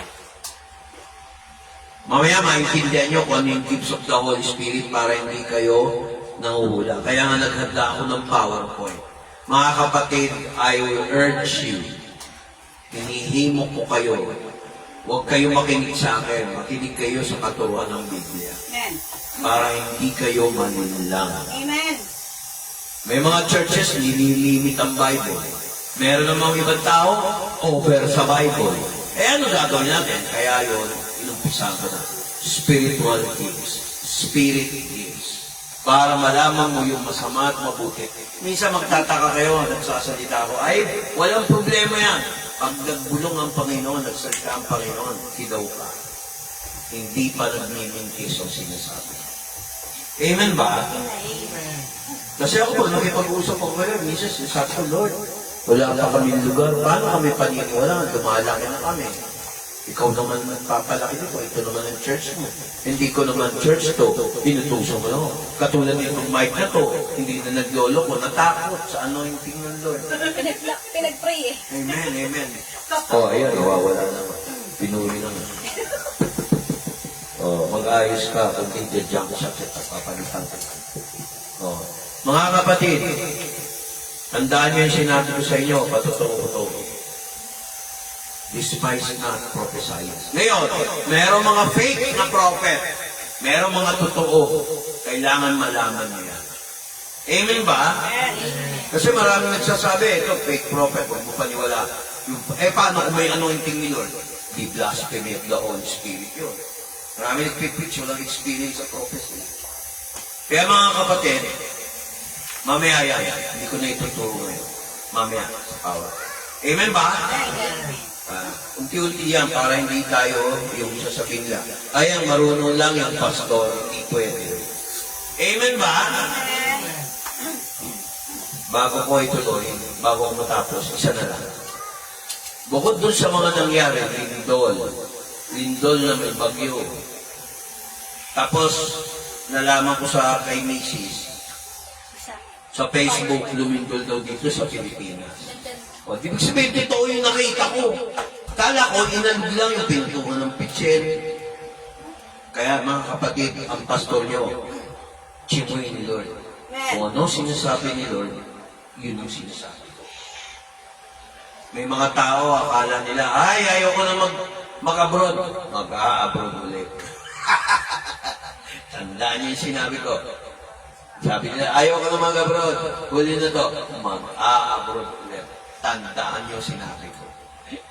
Speaker 8: Mamaya maintindihan nyo kung ano yung gifts of the Holy Spirit para hindi kayo nanguhula. Kaya nga naghanda ako ng PowerPoint. Mga kapatid, I will urge you, hinihimok ko kayo, huwag kayo makinig sa akin, makinig kayo sa katuruan ng Biblia.
Speaker 2: Amen.
Speaker 8: Para hindi kayo malinlang.
Speaker 2: Amen.
Speaker 8: May mga churches, nililimit ang Bible. Meron namang ibang tao, over sa Bible. Eh ano gagawin natin? Kaya yun, inumpisahan ko na. Spiritual gifts. Spirit gifts. Para malaman mo yung masama at mabuti. Minsan magtataka kayo, nagsasalita ako, ay, walang problema yan. Pag nagbulong ang Panginoon, nagsalita ang Panginoon, hidaw ka. Hindi pa nagmimingkis ang sinasabi. Amen ba? Amen. Kasi ako pag nakipag-usap ako kayo, minsan sabi ko, Lord, wala pa kami lugar. Paano kami paniniwala? Dumalaki na kami. Ikaw naman nagpapalaki dito. Ito naman ang church mo. Hindi ko naman church to. Inutuso mo lang. Katulad nitong mic na to. Hindi na naglolo ko. Natakot sa anointing ng Lord.
Speaker 7: Pinag-pray eh.
Speaker 8: Amen, amen. Oh, ayan. Nawawala naman. Pinuri naman. Oh, mag-ayos ka. Kung hindi dyan ko siya papalitan ka. Oh. Mga kapatid, tandaan niyo yung sinabi ko sa inyo, patotoo ko. Despise not prophesying. Ngayon, merong mga fake na prophet. Merong mga totoo. Kailangan malaman niya. Amen ba? Kasi maraming nagsasabi, ito, fake prophet, huwag mo paniwala. Paano kung may anointing ni Lord? Di blasphemy of the Holy Spirit yun. Maraming nagpipreach, walang experience sa prophecy. Kaya mga kapatid, mamaya yan, hindi ko na ituturo ngayon. Mamaya, sa power. Amen ba? Unti-unti yan para hindi tayo yung sasabihin lang. Ay, ang marunong lang yung pastor, hindi pwede. Amen ba? Bago ko ituloy, bago ko matapos, isa na lang. Bukod dun sa mga nangyari, lindol na may bagyo. Tapos, nalaman ko sa kay Macy's, sa Facebook, lumindol daw dito sa Pilipinas. O, di sabihin, totoo yung nakita ko. Kala ko, inalog lang yung pintuan ng pitchen. Kaya mga kapatid, ang pastor nyo, chimuin ni Lord. Kung ano sinasabi ni Lord, yun ang sinasabi ko. May mga tao, akala nila, ay, ayoko na mag-abroad. Mag-a-abroad ulit. Tandaan niyo yung sinabi ko. Sabi nila, ayoko na mag-abroad. Huli na to, mag-a-abroad ulit. Tandaan niyo sinabi ko.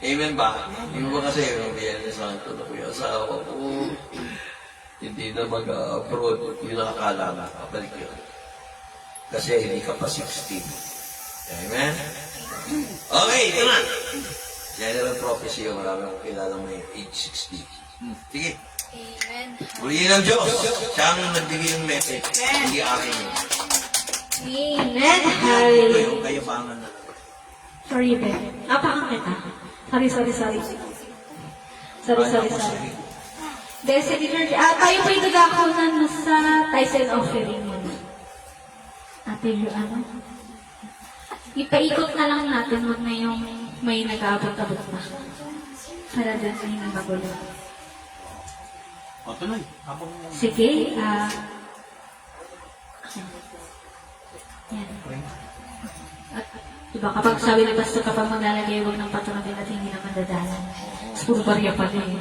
Speaker 8: Amen ba? Yung ba kasi, yung Biyernes Santo na kuya asawa ko, hindi na mag-abroad. Yun ang akala na, kapalik yun. Kasi hindi ka pa 16. Amen? Okay, ito na. General prophecy, marami akong kilala may age 60. Sige.
Speaker 7: Amen.
Speaker 8: Uriin ng Diyos. Siya ang nagbigay ng message. Hindi akin yun.
Speaker 1: Amen. Hallelujah.
Speaker 8: Kayo pangan na lang.
Speaker 1: Sorry, Ben. Apakang kita. Sorry. Sorry. Destiny Church. Tayo po yung nagakaw na sa tithes and offering mo. Ate, ano? Ipaikot na lang natin, wag na yung may nag-aabot-abot pa. Para dyan sa hindi magulo.
Speaker 4: O, tuloy.
Speaker 1: Sige, yan. At, diba, kapag sabi ni Pastor, kapag maglalagay, huwag ng patronabin at hindi naman dadalan. Puro barya pa rin.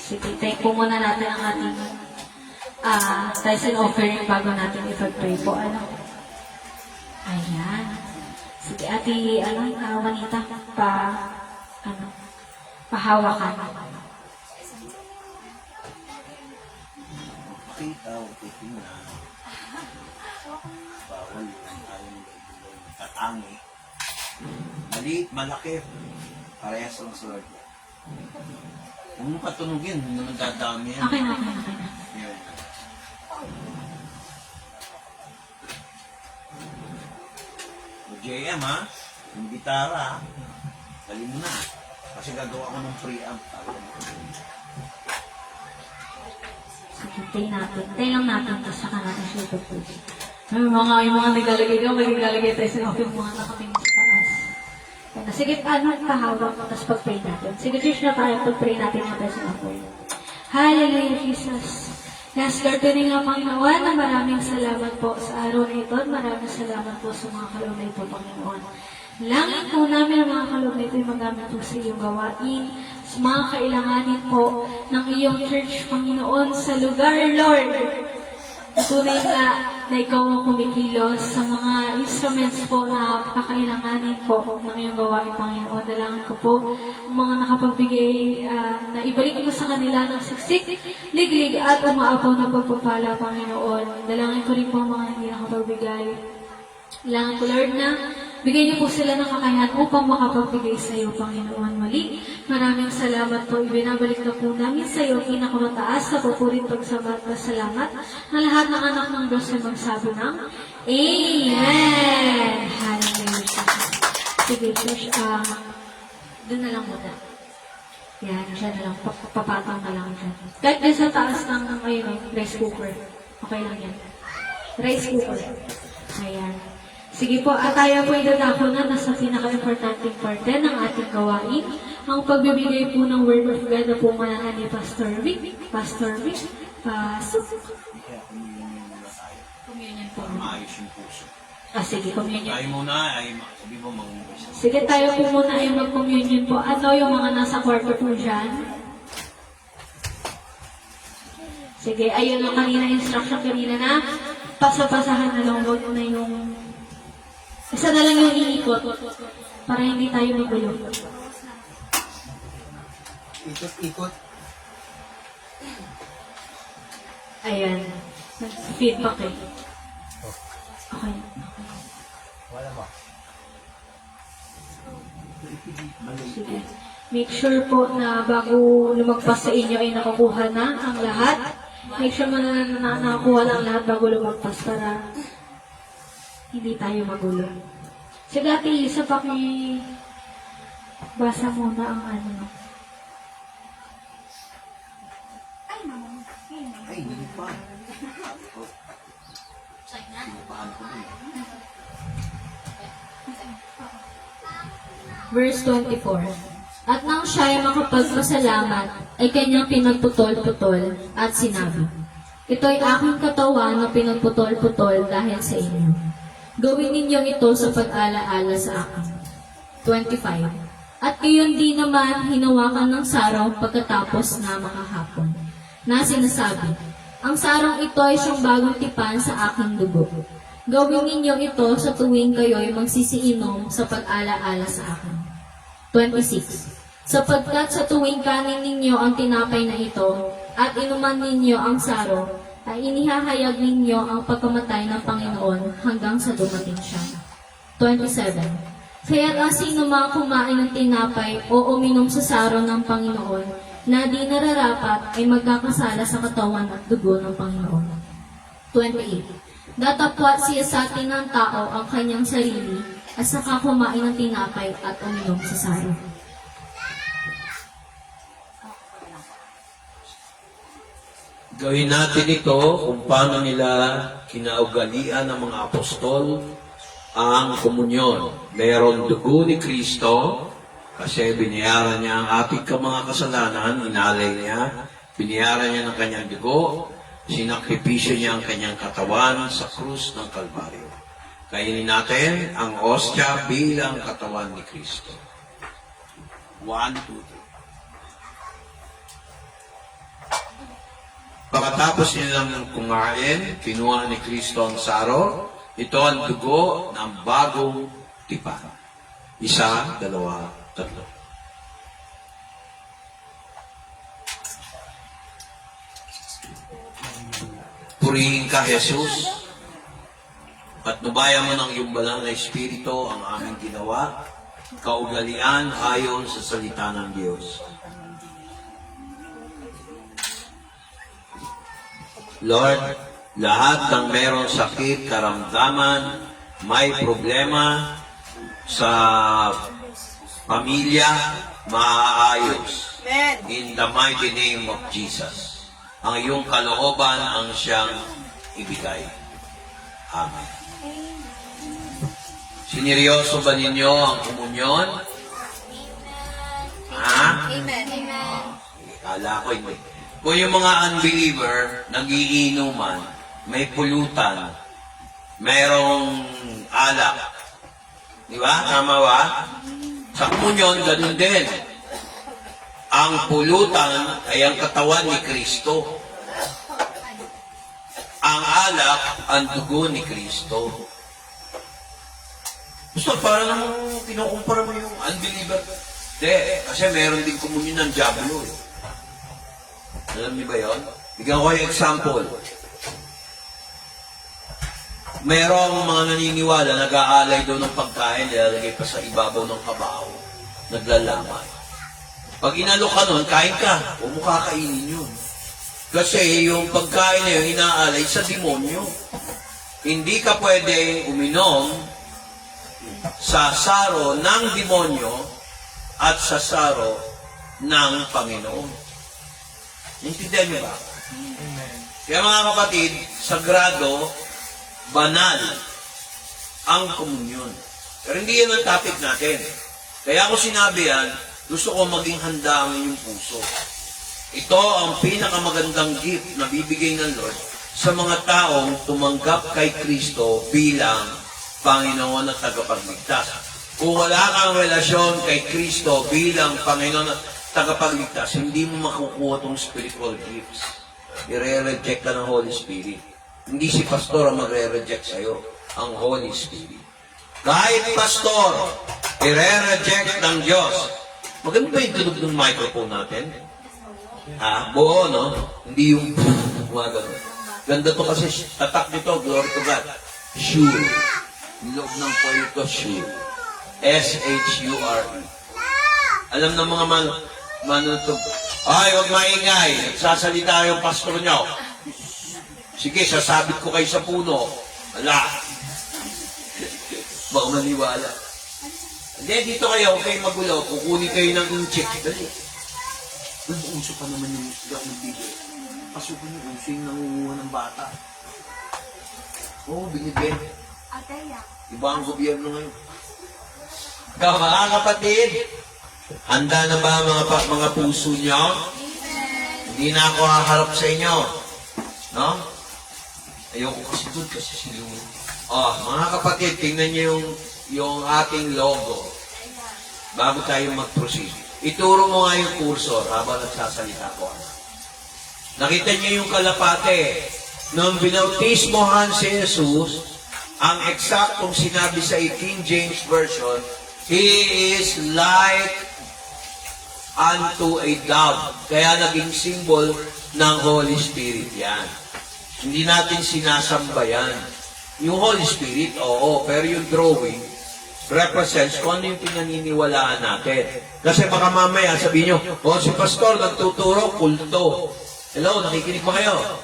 Speaker 1: Sige, take po muna natin ang ating tithes and offering bago natin ipag-pray po. Ano? Ayan. Sige, ati, Juanita, pahawakan.
Speaker 4: Kita, titingnan. Bawal yung ayaw tatangi. Maliit, malaki. Parehas lang sa Lord. Huwag mo patunugin, hindi naman dadami yan.
Speaker 1: Okay na.
Speaker 4: Yan. JM ha, yung gitara ha, dali mo na. Kasi gagawa ko ng preamp.
Speaker 1: Hintay natin. Hintay lang natin. Tapos saka natin siya itutuloy. Yung mga naglalagay ka, maglalagay tayo sa office, mga nakatingin sa taas. Kaya, sige, kahawak, tapos pag-pray natin. Sige, church na tayo, pag-pray natin na tayo sa office. Hallelujah, Jesus. Yes, Lord, tuloy nga Panginoon, na maraming salamat po sa araw na ito. Maraming salamat po sa mga kaloob na ito, Panginoon. Langit po namin ang mga kaloob na ito ay magamit po sa iyong gawain, sa mga kailanganin po ng iyong church, Panginoon, sa lugar, Lord. Tunay nga na ikaw ang kumikilos sa mga instruments po na kakailanganin po ng iyong gawain, Panginoon. Dalangin ko po ang mga nakapagbigay na ibalik mo sa kanila ng siksik, liglig at umaapaw na pagpapala, Panginoon. Dalangin ko rin po ang mga hindi nakapagbigay. Dalangin ko, Lord, na bigay niyo po sila ng kakayahan upang makapagbigay sa iyo, Panginoon. Muli, maraming salamat po. Ibinabalik na po namin sa iyo pinakamataas sa papurit pagsabat na salamat na lahat ng anak ng Diyos ay magsabi ng Amen! Hallelujah! Sige, church, doon na lang muna. Yan, dyan na lang. Papatang na lang dyan. Kahit dyan sa taas ng rice cooker. Okay lang yan. Rice cooker. Ayan. Sige po, at tayo po ay dadako na nasa pinaka-importanting parte ng ating gawain. Ang pagbibigay po ng Word of God na pumanahan ni Pastor Vic. Pastor Vic, pasok.
Speaker 4: Kaya communion muna tayo.
Speaker 1: Communion po.
Speaker 4: Para maayos yung puso.
Speaker 1: Sige, communion.
Speaker 4: Tayo muna ay sabi mo mag-umpisa.
Speaker 1: Sige, tayo po muna ay mag-communion po. Ano yung mga nasa kwarto po dyan? Sige, ayun ang kanina instruction kanina na pasapasahan na lang, huwag na yung isa na lang yung iikot para hindi tayo magulo.
Speaker 5: Ikot-ikot.
Speaker 1: Ayan. Feedback eh. Okay.
Speaker 5: Wala ba?
Speaker 1: Sige. Make sure po na bago lumagpas sa inyo ay nakukuha na ang lahat. Make sure mo na nakakuha na ang lahat bago lumagpas para hindi tayo magulo. Sige, Ate Isa, basa muna ang ano.
Speaker 4: Ay, hindi pa. Paano ko din?
Speaker 3: Verse 24. At nang siya ay makapagpasalamat, ay kanyang pinagputol-putol at sinabi, ito'y aking katawan na pinagputol-putol dahil sa inyo. Gawin ninyo ito sa pag-alaala sa akin. 25. At iyon din naman hinawakan ng sarong pagkatapos na makahapon, na sinasabi, ang sarong ito ay siyang bagong tipan sa aking dugo. Gawin ninyo ito sa tuwing kayo'y magsisiinom sa pag-alaala sa akin. 26. Sapagkat sa tuwing kanin ninyo ang tinapay na ito, at inuman ninyo ang sarong, ay inihahayag ninyo ang pagkamatay ng Panginoon hanggang sa dumating siya. 27. Kaya't ang sino mang kumain ng tinapay o uminom sa sarong ng Panginoon na di nararapat ay magkakasala sa katawan at dugo ng Panginoon. 28. Datapwat siya sa atin ng tao ang kanyang sarili at saka kumain ng tinapay at uminom sa sarong.
Speaker 8: Gawin natin ito kung paano nila kinaugalian ng mga apostol ang komunyon. Mayroon dugo ni Kristo kasi binayaran niya ang ating mga kasalanan, inalay niya, binayaran niya ng kanyang dugo, sinakripisyo niya ang kanyang katawan sa krus ng Kalbaryo. Kainin natin ang ostya bilang katawan ni Kristo. 1, 2, 3. Pagkatapos nilang kumain, kinuha ni Kristo ang saro. Ito ang dugo ng bagong tipan. 1, 2, 3. Purihin ka, Jesus. Patnubayan mo ng iyong banal na Espiritu ang aming ginawa, kaugalian ayon sa salita ng Diyos. Lord, lahat ng merong sakit, karamdaman, may problema sa pamilya, maaayos.
Speaker 2: Amen.
Speaker 8: In the mighty name of Jesus. Ang iyong kalooban ang siyang ibigay. Amen. Sineryoso ba ninyo ang komunyon? Ha?
Speaker 7: Amen. Amen.
Speaker 8: Kala ko hindi. Kung yung mga unbeliever, nagiinuman, may pulutan, mayroong alak. Di ba? Tama ba? Sa komunyon, ganun din. Ang pulutan ay ang katawan ni Kristo. Ang alak, ang dugo ni Kristo. Gusto, parang kinukumpara mo yung unbeliever. Hindi, kasi meron din komunyon ng Diablo. Eh. Alam niyo ba yun? Bigyan ko yung example. Merong mga naniniwala, nag-aalay daw ng pagkain, nilalagay pa sa ibabaw ng kabaho, naglalaman. Pag inalok ka nun, kain ka, huwag mo kakainin yun. Kasi yung pagkain na yun, inaalay sa demonyo. Hindi ka pwedeng uminom sa saro ng demonyo at sa saro ng Panginoon. Intindihan niyo ba? Kaya mga kapatid, sagrado, banal ang komunyon. Pero hindi yan ang topic natin. Kaya ako sinabi yan, gusto ko maging handa ang inyong puso. Ito ang pinakamagandang gift na bibigay ng Lord sa mga taong tumanggap kay Kristo bilang Panginoon at tagapagligtas. Kung wala kang relasyon kay Kristo bilang Panginoon at tagapagligtas, hindi mo makukuha itong spiritual gifts. I-re-reject ka ng Holy Spirit. Hindi si pastor ang magre-reject sa'yo, ang Holy Spirit. Kahit pastor, i-re-reject ng Diyos. Maganda ba yung tunog ng microphone natin? Ha? Buo, no? Hindi yung gumagano. Ganda to kasi tatak nito, glory to God. Sure. Loob ng foil ko, sure. S-H-U-R-E. Alam ng mga manutog. Ay, huwag maingay. Nagsasalita yung pastor nyo. Sige, sasabit ko kayo sa puno. Ala. Baka maniwala. Hindi, dito kayo, huwag kayong magulo. Kukunin kayo ng incheck. Dali. Uso pa naman yung nagbibigay. Pasukin yung uso yung nangunguha ng bata. Oo, binibig. Iba ang gobyerno ngayon. Ikaw, mga kapatid, handa na ba mga puso nyo? Hindi na ako haharap sa inyo. No? Ayoko kasi doon kasi si Lulu. Mga kapatid, tingnan nyo yung ating logo. Bago tayo mag-proceed. Ituro mo nga yung cursor habang nagsasalita ko. Nakita niyo yung kalapate. Nung binautismohan si Jesus, ang eksaktong sinabi sa King James Version, He is like unto a dove. Kaya naging symbol ng Holy Spirit yan. Hindi natin sinasamba yan. Yung Holy Spirit, oo, pero yung drawing represents kung ano yung pinaniniwalaan natin. Kasi baka mamaya sabihin nyo, si pastor nagtuturo, kulto. Hello, nakikinig ba kayo?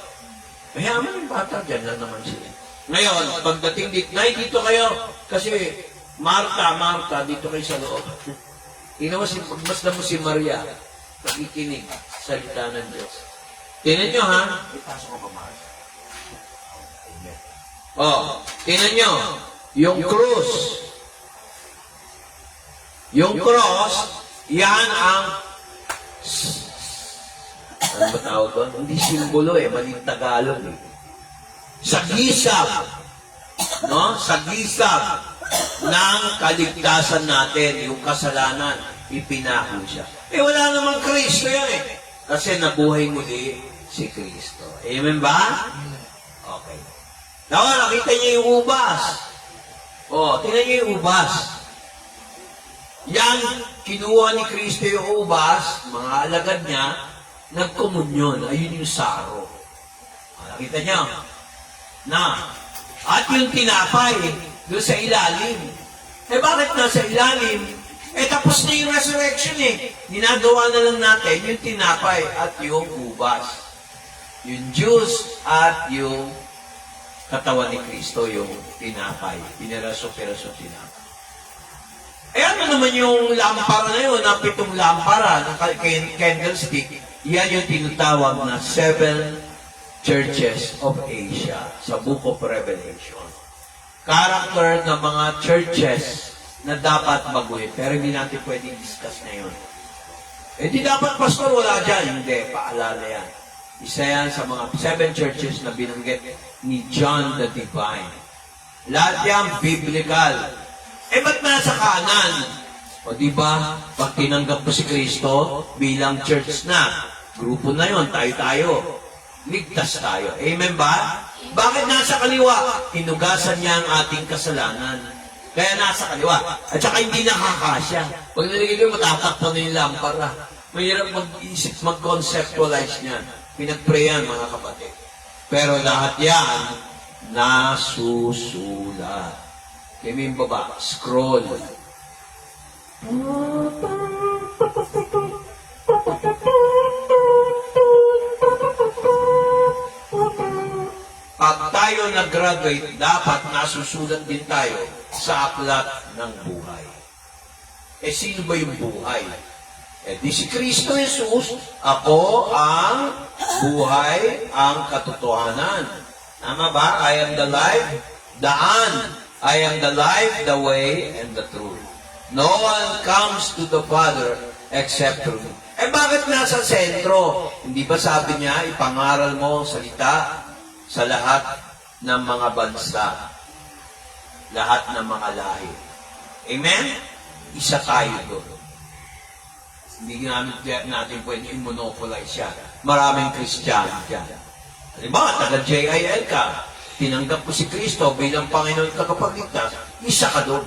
Speaker 8: Mayaman yung bata, dyan lang naman sila. Ngayon, pagdating dito kayo, kasi Marta, dito kayo sa loob. Tingnan mo, pagmasdan mo si Maria, nakikinig, salita ng Diyos. Tingnan nyo, ha? Ipasok ko pa, Marta. Tingnan nyo, yung cross. Yung cross, yan ang ano ba tawag doon? Hindi simbolo maling Tagalog Sagisag. No? Sagisag ng kaligtasan natin, yung kasalanan, ipinako siya. Wala namang Kristo yan Kasi nabuhay muli si Kristo. Amen ba? Okay. Nakita niyo yung ubas. Tingnan niyo yung ubas. Yan, kinuha ni Kristo yung ubas, mga alagad niya, nagkomunyon. Ayun yung saro. Nakita niyo? At yung tinapay, doon sa ilalim. Bakit nasa ilalim? Tapos na yung resurrection Ginagawa na lang natin yung tinapay at yung ubas. Yung juice at yung katawan ni Kristo, yung tinapay. Piniraso-piraso tinapay. Eh ano naman yung lampara na yun, ang 7 lampara ng candlestick, yan yung tinatawag na 7 churches of Asia sa Book of Revelation. Character ng mga churches na dapat baguhin. Pero hindi natin pwedeng discuss na yun. Eh di dapat pastor wala dyan. Hindi, paalala yan. Isa yan sa mga 7 churches na binanggit ni John the Divine. Lahat yan biblical. Eh ba't nasa kanan? O di ba, pag tinanggap mo si Kristo bilang church na, grupo na yon, tayo-tayo. Ligtas tayo. Amen ba? Bakit nasa kaliwa? Hinugasan niya ang ating kasalanan. Kaya nasa kaliwa. At saka hindi nakakasya. Pag nalagay ko, matatakpan na yung lampara. Mahirap mag-isip, mag-conceptualize niyan. Pinag-prayan, mga kapatid. Pero lahat yan, nasusulat. Kaya may baba, scroll. Pag tayo nag-graduate, dapat nasusulat din tayo sa aklat ng buhay. Eh, sino ba yung buhay? Eh, di si Kristo Jesus, ako ang buhay, ang katotohanan. Tama ba? I am the life, daan. I am the life, the way, and the truth. No one comes to the Father except through me. Eh, bakit nasa sentro? Hindi ba sabi niya, ipangaral mo ang salita sa lahat ng mga bansa, lahat ng mga lahi. Amen? Isa tayo doon. Hindi natin pwede i-monopolize siya. Maraming Kristiyano dyan. Halimbawa, taga-JIL ka, tinanggap ko si Kristo bilang Panginoon tagapagligtas, isa ka doon.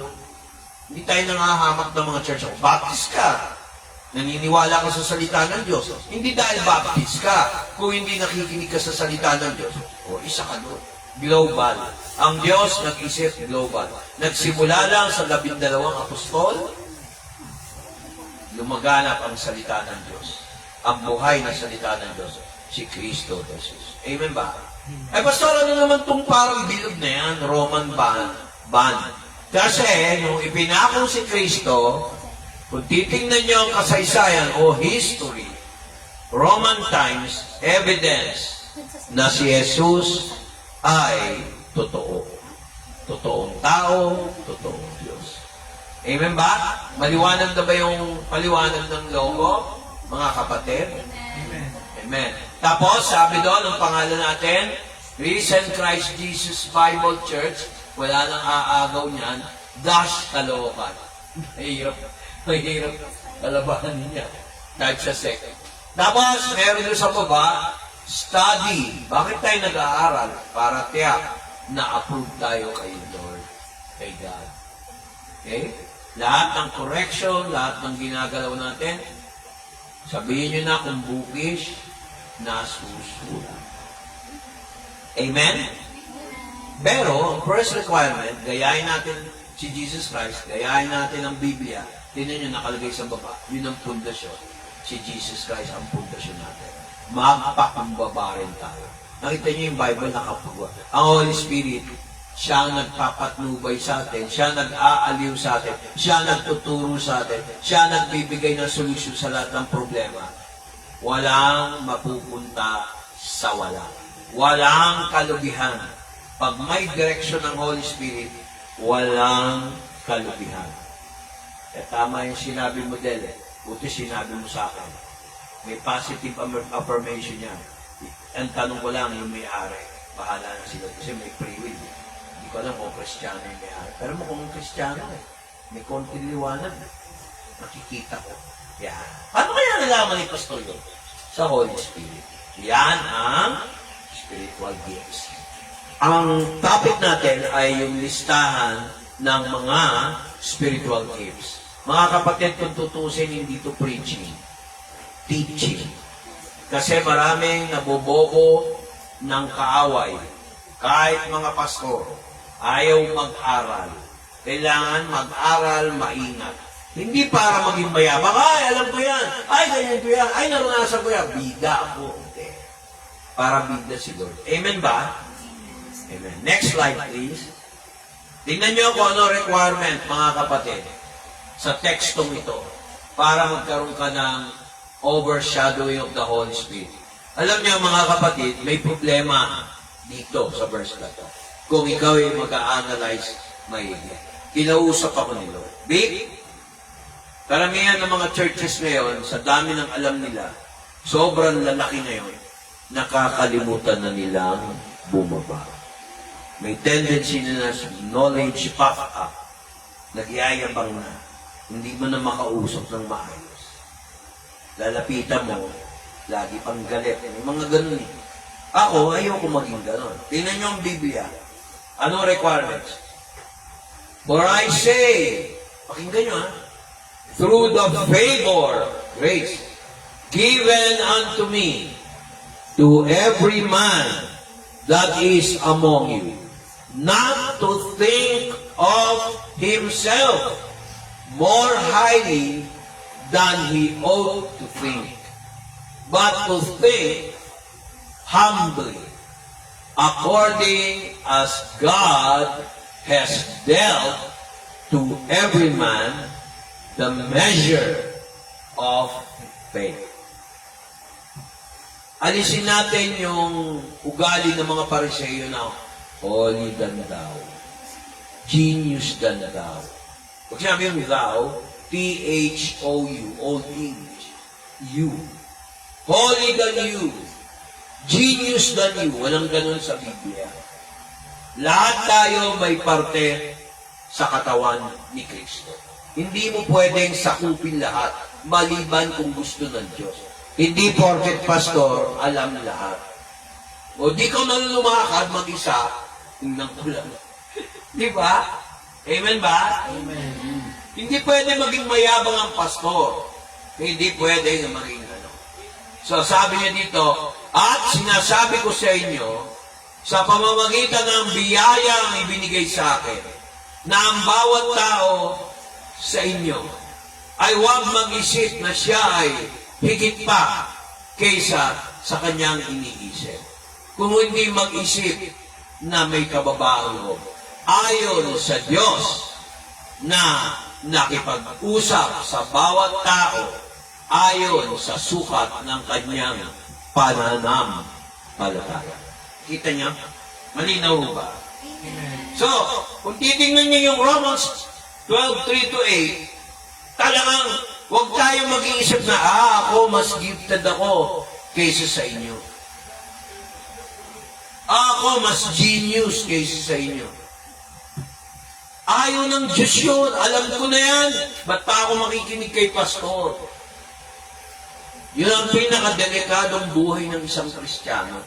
Speaker 8: Hindi tayo nangahamak ng mga church. Baptist ka. Naniniwala ka sa salita ng Diyos. Hindi dahil Baptist ka, kung hindi nakikinig ka sa salita ng Diyos. O, isa ka doon. Global. Ang Diyos nag-isip global. Nagsimula lang sa 12 apostol, lumaganap ang salita ng Diyos. Ang buhay na salita ng Diyos, si Kristo Jesus. Amen ba? Ay, pastor, ano naman itong parang bilog na yan? Roman ban. Kasi, nung ipinakong si Kristo, kung titingnan niyo ang kasaysayan o history, Roman times, evidence na si Jesus ay totoo. Totoong tao, totoong Diyos. Amen ba? Maliwanag na ba yung paliwanag ng logo, mga kapatid? Amen. Amen. Tapos, sabi doon, ang pangalan natin, Risen Christ Jesus Bible Church, wala nang aagaw niyan, dash Caloocan. Mahirap kalabahan niya. Type sa second. Tapos, meron doon sa baba, study. Bakit tayo nag-aaral? Para tiyak na approve tayo kay Lord, kay God. Okay? Lahat ng correction, lahat ng ginagalaw natin, sabihin nyo na kung bookish, nasusulat. Amen? Pero, first requirement, gayahin natin si Jesus Christ, gayahin natin ang Biblia, tinan nyo nakalagay sa baba, yun ang pundasyon. Si Jesus Christ ang pundasyon natin. Magpakumbaba rin tayo. Nakita nyo yung Bible nakapagwa. Ang Holy Spirit, siya ang nagpapatnubay sa atin, siya nag-aaliw sa atin, siya nagtuturo sa atin, siya nagbibigay ng solusyon sa lahat ng problema. Walang mapupunta sa wala. Walang kalubihan. Pag may direction ng Holy Spirit, walang kalubihan. Eh, tama yung sinabi mo, Dele. Buti sinabi mo sa akin. May positive affirmation yan. Ang tanong ko lang, yung may-ari, bahala na sila kasi may free will. Hindi ko alam kung Kristiyano yung may-ari. Pero mukhang Kristiyano may konting liwanag. Nakikita ko. Yan. Paano kaya nalaman ni Pastor yun? Sa Holy Spirit. Yan ang spiritual gifts. Ang topic natin ay yung listahan ng mga spiritual gifts. Mga kapatid, kung tutusin, hindi to preaching. Teaching. Kasi maraming nabobobo ng kaaway. Kahit mga pastor, ayaw mag-aral. Kailangan mag-aral maingat. Hindi para maging mayabang. Ay, alam ko yan. Ay, ganyan ko yan. Ay, naranasan ko yan. Bida ako. Hindi. para bigla si Lord. Amen ba? Amen. Next slide, please. Tingnan niyo kung ano requirement, mga kapatid, sa tekstong ito para magkaroon ka ng overshadowing of the Holy Spirit. Alam niyo, mga kapatid, may problema dito sa verse na to. Kung ikaw ay mag-a-analyze, maigi. Kinausap ako ni Lord. Big, karamihan ng mga churches ngayon, sa dami ng alam nila, sobrang lalaki na yun, nakakalimutan na nilang bumaba. May tendency na knowledge puff up. Nagyayabang na. Hindi mo na makausap ng maayos. Lalapitan mo, lagi pang galit. May mga ganun eh. Ako, ayoko maging ganun. Tingnan niyo ang Biblia. Anong requirements? For I say, pakinggan niyo ha, through the favor, grace, given unto me, to every man that is among you, not to think of himself more highly than he ought to think, but to think humbly, according as God has dealt to every man the measure of faith. Alisin natin yung ugali ng mga Pariseo na holy than thou, genius than thou. Pag sinabi yung thou, T-H-O-U, Old English, you. Holy than you, genius than you. Walang ganun sa Biblia. Lahat tayo may parte sa katawan ni Kristo. Hindi mo pwedeng sakupin lahat, maliban kung gusto ng Diyos. Hindi porket pastor, alam lahat. O di ka nang lumakad mag-isa, tingnan ko lang. Di ba? Amen ba? Amen. Hindi pwede maging mayabang ang pastor. Hindi pwede na maging ano. So sabi niya dito, at sinasabi ko sa inyo, sa pamamagitan ng biyayang ibinigay sa akin, na ang bawat tao sa inyo ay huwag mag-isip na siya ay higit pa kaysa sa kanyang iniisip. Kung hindi mag-isip na may kababaang loob, ayon sa Diyos na nakipag-usap sa bawat tao ayon sa sukat ng kanyang pananampalataya. Kita niyo? Malinaw ba? So, kung titingnan niyo yung Romans 12:3-8, talagang huwag tayong mag-iisip na, ako mas gifted ako kaysa sa inyo. Ako mas genius kaysa sa inyo. Ayaw ng Diyos yun. Alam ko na yan. Ba't pa ako makikinig kay pastor? Yun ang pinakadelikadong buhay ng isang Kristiyano.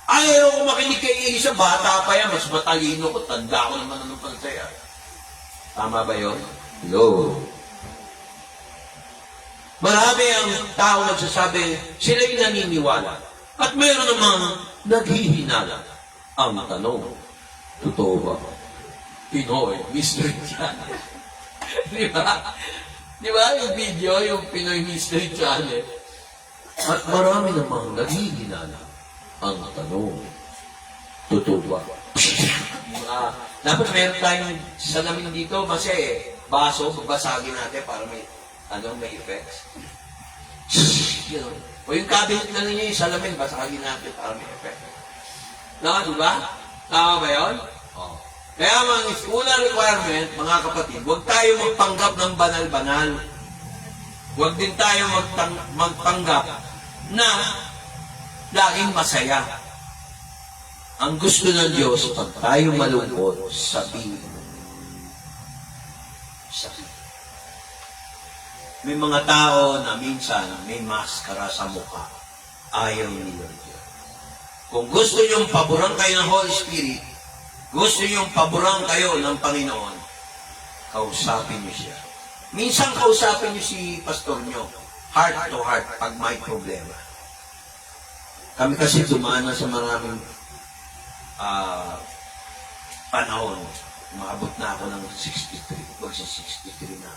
Speaker 8: Ayaw ko makinig kay isa. Bata pa yan. Mas matalino ko. Tanda ko naman ng pansaya. Tama ba yun? Hello. Marami ang tao nagsasabi, sila'y naniniwala. At mayroon namang naghihinala. Ang tanong, totoo ba? Pinoy Mystery Channel. Di ba? Di ba yung video, yung Pinoy Mystery Channel? At marami namang naghihinala. Ang tanong, totoo ba? Dapat meron tayong salamin dito kasi baso, babasagin natin para may may effects. O yung cabinet na ninyo, yung salamin, basagin natin para may effect. Di ba? Tama ba yun? Oo. Kaya mga unang requirement, mga kapatid, huwag tayo magpanggap ng banal-banal. Huwag din tayo magpanggap na laging masaya. Ang gusto ng Diyos, pag tayo malungkot, sabihin mo. Sabihin. May mga tao na minsan may maskara sa mukha. Ayaw nila yun. Kung gusto niyong paboran kayo ng Holy Spirit, gusto niyong paboran kayo ng Panginoon, kausapin niyo siya. Minsan kausapin niyo si pastor niyo, heart to heart, pag may problema. Kami kasi dumaan na sa maraming panahon. Maabot na ako ng 63. Magsi-63 na.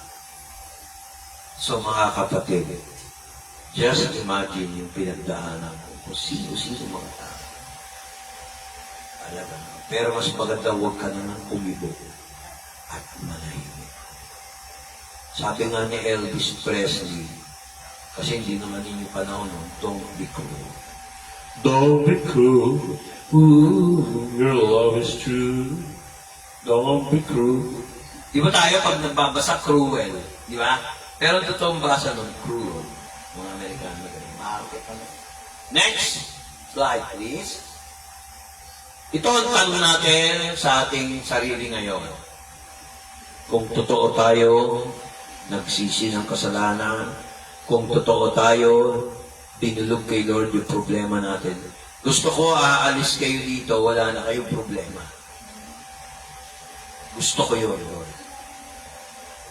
Speaker 8: So mga kapatid, just imagine yung pinagdaanan ko. kung sino-sino mga tao. Alam mo. Pero mas maganda huwag ka naman umibo at manahimik. Sabi nga ni Elvis Presley, kasi hindi naman ninyo panahon nun, don't be cruel. Don't be cruel. Ooh, your love is true. Don't be cruel. Di ba tayo pag nagbabasa, cruel? Di ba? Pero totoong basa nun, cruel. Mga Amerikano magaling. Maarte pa na. Next slide, please. Ito ang tanong natin sa ating sarili ngayon. Kung totoo tayo, nagsisi ng kasalanan, kung totoo tayo, pinulog kay Lord yung problema natin. Gusto ko aalis kayo dito, wala na kayong problema. Gusto ko yun, Lord.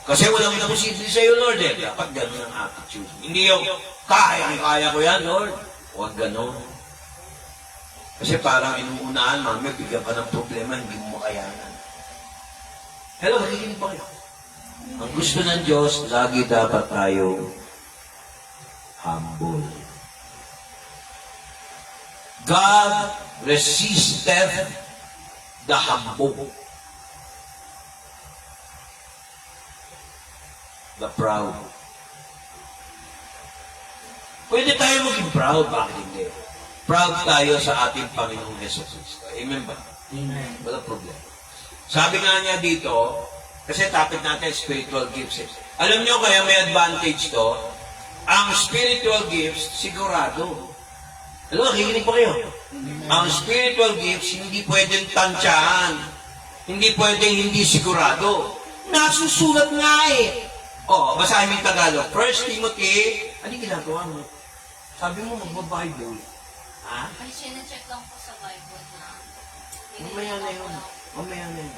Speaker 8: Kasi walang imposible sa'yo, Lord, eh. Dapat ganun ang attitude. Hindi yung, kaya ko yan, Lord. Huwag ganun. Kasi parang inuunahan, mami, bigyan ka ng problema, hindi mo makayanan. Hello, makikinig ba kayo? Ang gusto ng Diyos, lagi dapat tayo humble. God resisteth the humble. The proud. Pwede tayo maging proud, bakit hindi? Proud tayo sa ating Panginoong Hesus Kristo. Amen ba?
Speaker 6: Amen.
Speaker 8: Walang problema. Sabi nga niya dito, kasi topic natin, spiritual gifts. Alam niyo kaya may advantage to, ang spiritual gifts, sigurado. Alam mo, nakikinig pa kayo? Ang spiritual gifts, hindi pwedeng tansyahan. Hindi pwedeng hindi sigurado. Nasusulat nga eh. O, basahin mo yung Tagalog. 1 Timothy, ano ginagawa mo? Sabi mo, magbabible. Ha?
Speaker 3: Ay, sinecheck lang po sa Bible na.
Speaker 8: Mamaya na yun. Mamaya na yun.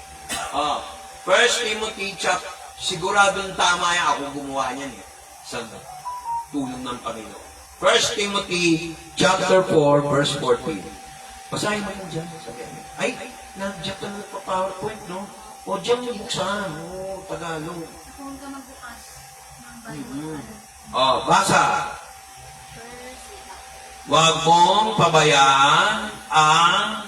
Speaker 8: 1 Timothy chapter, siguradong tama yan. Ako gumawa niyan eh. Sa tulong ng Panginoon. 1 Timothy chapter 4, verse 14. Basahin mo yun dyan. Sabihan mo. Ay, nandiyan ka na pa-PowerPoint, no? O, dyan mo buksan. O, Tagalog.
Speaker 7: Kung ka magbukas ng Bible.
Speaker 8: Basa. Huwag mong pabayaan ang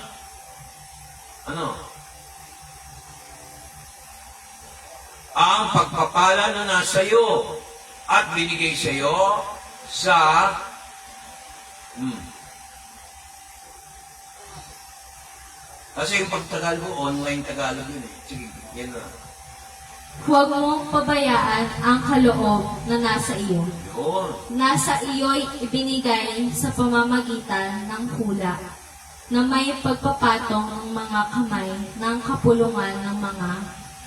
Speaker 8: ang pagpapala na nasa iyo at binigay sa iyo sa Kasi yung pagtagalog mo, online Tagalog yun eh. Sige, yan na.
Speaker 1: Huwag mong pabayaan ang kaloob na nasa iyo.
Speaker 8: Yun.
Speaker 1: Nasa iyo'y ibinigay sa pamamagitan ng hula na may pagpapatong ng mga kamay ng kapulungan ng mga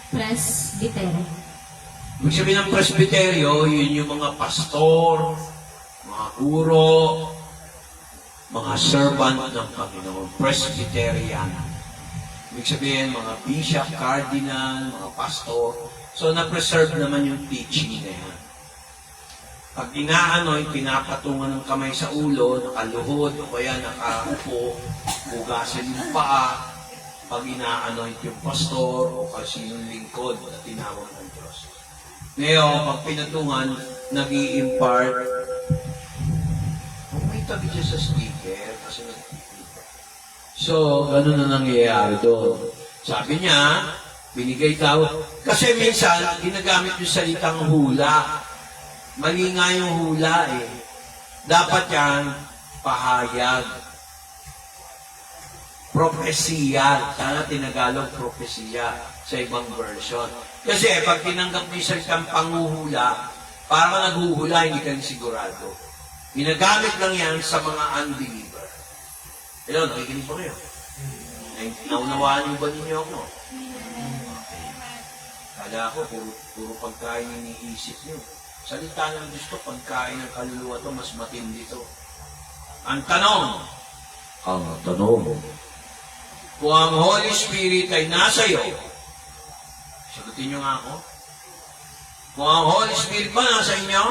Speaker 1: presbitero.
Speaker 8: Ibig sabihin ng presbiteryo, yun yung mga pastor, mga guro, mga servant ng Panginoon, presbyterian. Ibig sabihin, mga bishop, cardinal, mga pastor. So, na-preserve naman yung teaching na yan. Pag inaanoy, pinapatungan ng kamay sa ulo, nakaluhod, o kaya nakaupo, hugasan yung paa, pag inaanoy yung pastor, o kasi yung lingkod na tinawag ng Diyos. Ngayon, pag pinatungan, nag-i-impart, may tabi siya sa speaker, kasi so, ganun na nangyayari doon. Sabi niya, binigay daw, kasi minsan, ginagamit yung salitang hula. Mali nga yung hula eh. Dapat yan, pahayag. Propesiya. Sana tinagalog propesiya sa ibang version. Kasi pag tinanggap mo yung salitang panguhula, parang naghuhula, hindi ka sigurado. Ginagamit lang yan sa mga unbeliever. Hello, nakikinig pa kayo? Naunawaan niyo ba ninyo ako? Kala ko, puro pagkain iniisip niyo. Salita ng gusto, pagkain ng kaluluwa to, mas matindi to. Ang tanong, kung ang Holy Spirit ay nasa iyo, sagutin niyo nga ako, kung ang Holy Spirit ba nasa inyo?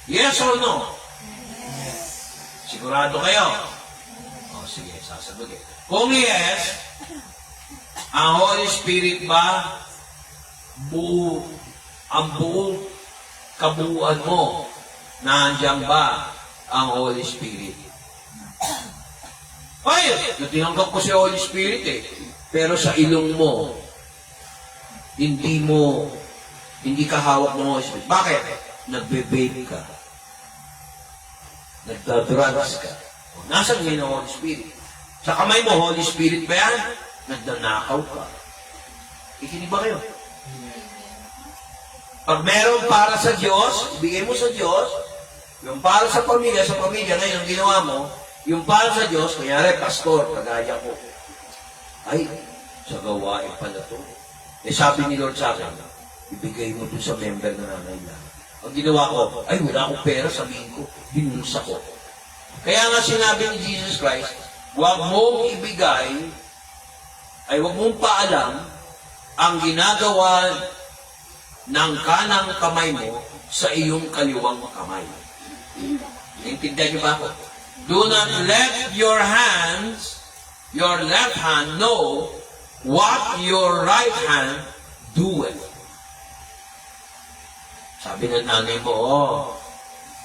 Speaker 8: Yes or no? Sigurado kayo? O sige, sasagutin. Kung yes, ang Holy Spirit ba ang buong kabuuan mo nandiyan ba ang Holy Spirit. Ay, tinanggap ko si Holy Spirit eh. Pero sa ilong mo, hindi ka hawak ng Holy Spirit. Bakit? Nagbe-vape ka. Nagdadrugs ka. Nasaan ngayon ang Holy Spirit? Sa kamay mo, Holy Spirit ba yan? Nagdanakaw ka. Ikinig ba kayo? Pag meron para sa Diyos, ibigay mo sa Diyos. Yung para sa pamilya, ngayon ang ginawa mo, yung para sa Diyos, kunyari, pastor, kagaya ko. Ay, sa gawain pala to. Eh sabi ni Lord sa akin, ibigay mo dun sa member na nangailangan. Ang ginawa ko, ay wala akong pera, sabihin ko, binulsa ko. Kaya nga sinabi ni Jesus Christ, huwag mong ibigay, ay huwag mong paalam ang ginagawa ng kanang kamay mo sa iyong kaliwang kamay. Naintindihan niyo ba ako? Do not let your left hand know what your right hand doeth. Sabi ng nanay mo,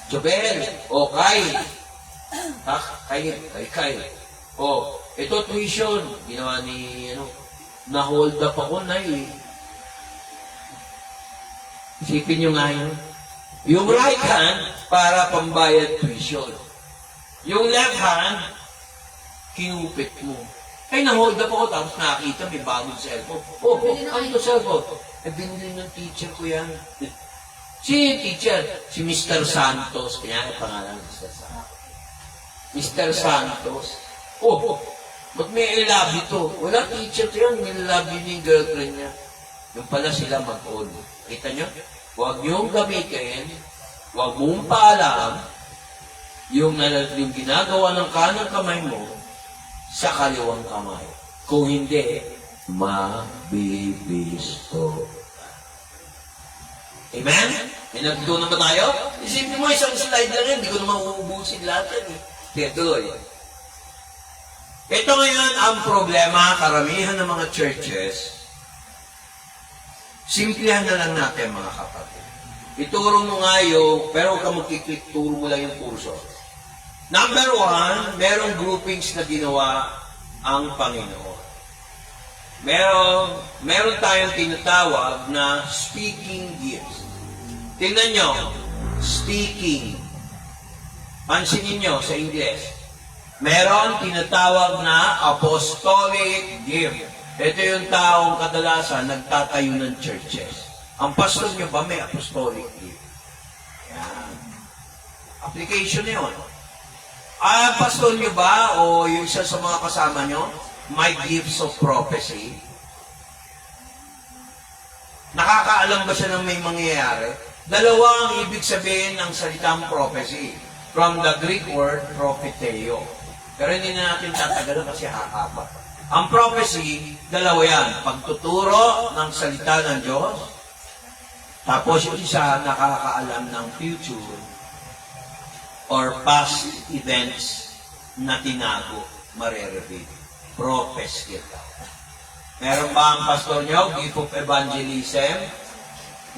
Speaker 8: Jobel, Kay. Kay. Ito tuition. Ginawa ni, na-hold up ako na Isipin nyo nga yun. Yung right hand, para pambayad tuition. Yung left hand, kinupit mo. Ay, na-hold up ako, tapos nakakita, may bagong cellphone. Ano ito cellphone? Binili ng teacher ko yan. Sino yung teacher? Si Mr. Santos. Kaya ang pangalan, Mr. Santos. Mr. Santos. Ba't may I love you to? Wala teacher to yan. May love you ni girlfriend niya. Yung pala sila mag-on. Kita nyo? Huwag niyong gamitin, huwag mong paalam yung ginagawa ng kanang kamay mo sa kaliwang kamay. Kung hindi, mabibisto. Amen? May natutunan ba tayo? Isipin mo, isang slide lang yan, hindi ko naman uubusin lahat yan. Kaya tuloy. Ito ngayon ang problema, karamihan ng mga churches. Simplihan na lang natin, mga kapatid. Ituro mo nga pero huwag ka magkiklik, turo mo lang yung kurso. Number 1, merong groupings na ginawa ang Panginoon. Meron tayong tinatawag na speaking gifts. Tingnan nyo, speaking. Pansinin nyo sa English. Meron tinatawag na apostolic gift. Ito yung taong kadalasan nagtatayo ng churches. Ang pastor nyo ba may apostolic gift? Yan. Application yun. Ang pastor nyo ba o yung isa sa mga kasama nyo may gifts of prophecy? Nakakaalam ba siya ng may mangyayari? Dalawa ang ibig sabihin ng salitang prophecy. From the Greek word propheteo. Pero hindi na natin tatagalan kasi hahaba. Ang prophecy, dalawa yan. Pagtuturo ng salita ng Diyos, tapos yung isa nakakaalam ng future or past events na tinago, marereveal. Prophecy ito. Meron ba ang pastor nyo, gift of evangelism,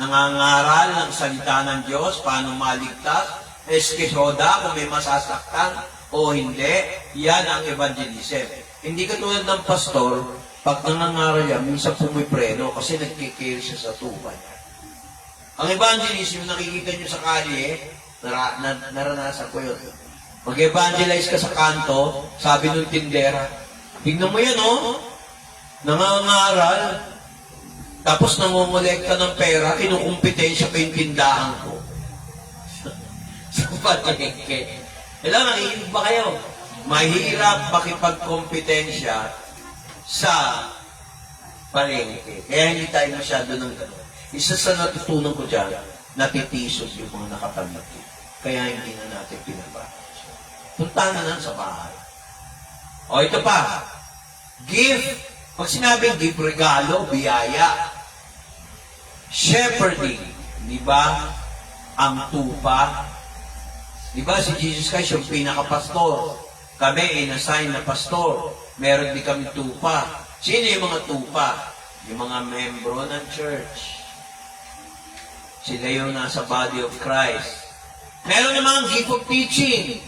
Speaker 8: nangangaral ng salita ng Diyos, paano maligtas, eskesoda, kung may masasaktan o hindi, yan ang evangelism. Hindi katulad ng pastor, pag nangangaral yan, minsan pumipreno kasi nagkikil siya sa tuba niya. Ang evangelism, nakikita nyo sa kalye, naranasan ko yun. Mag-evangelize ka sa kanto, sabi ng tindera, tignan mo yan, nangangaral, tapos nangongolekta ng pera, kinukumpetensya pa yung tindahan ko. Sa palengke. Nakikinig ba kayo? Mahirap makipagkompetensya sa palengke. Kaya hindi tayo masyado ng gano'n. Isa sa natutunan ko dyan, natitisod yung mga nakapamigit. Kaya hindi na natin pinabahas. Punta na lang sa bahay. O ito pa, gift. Pag sinabing gift, regalo, biyaya. Shepherding. Di ba? Ang tupa. Di ba si Jesus Christ yung pinakapastor? Kami in-assign na pastor. Meron din kami tupa. Sino yung mga tupa? Yung mga membro ng church. Sila yung nasa body of Christ. Meron namang gift of teaching.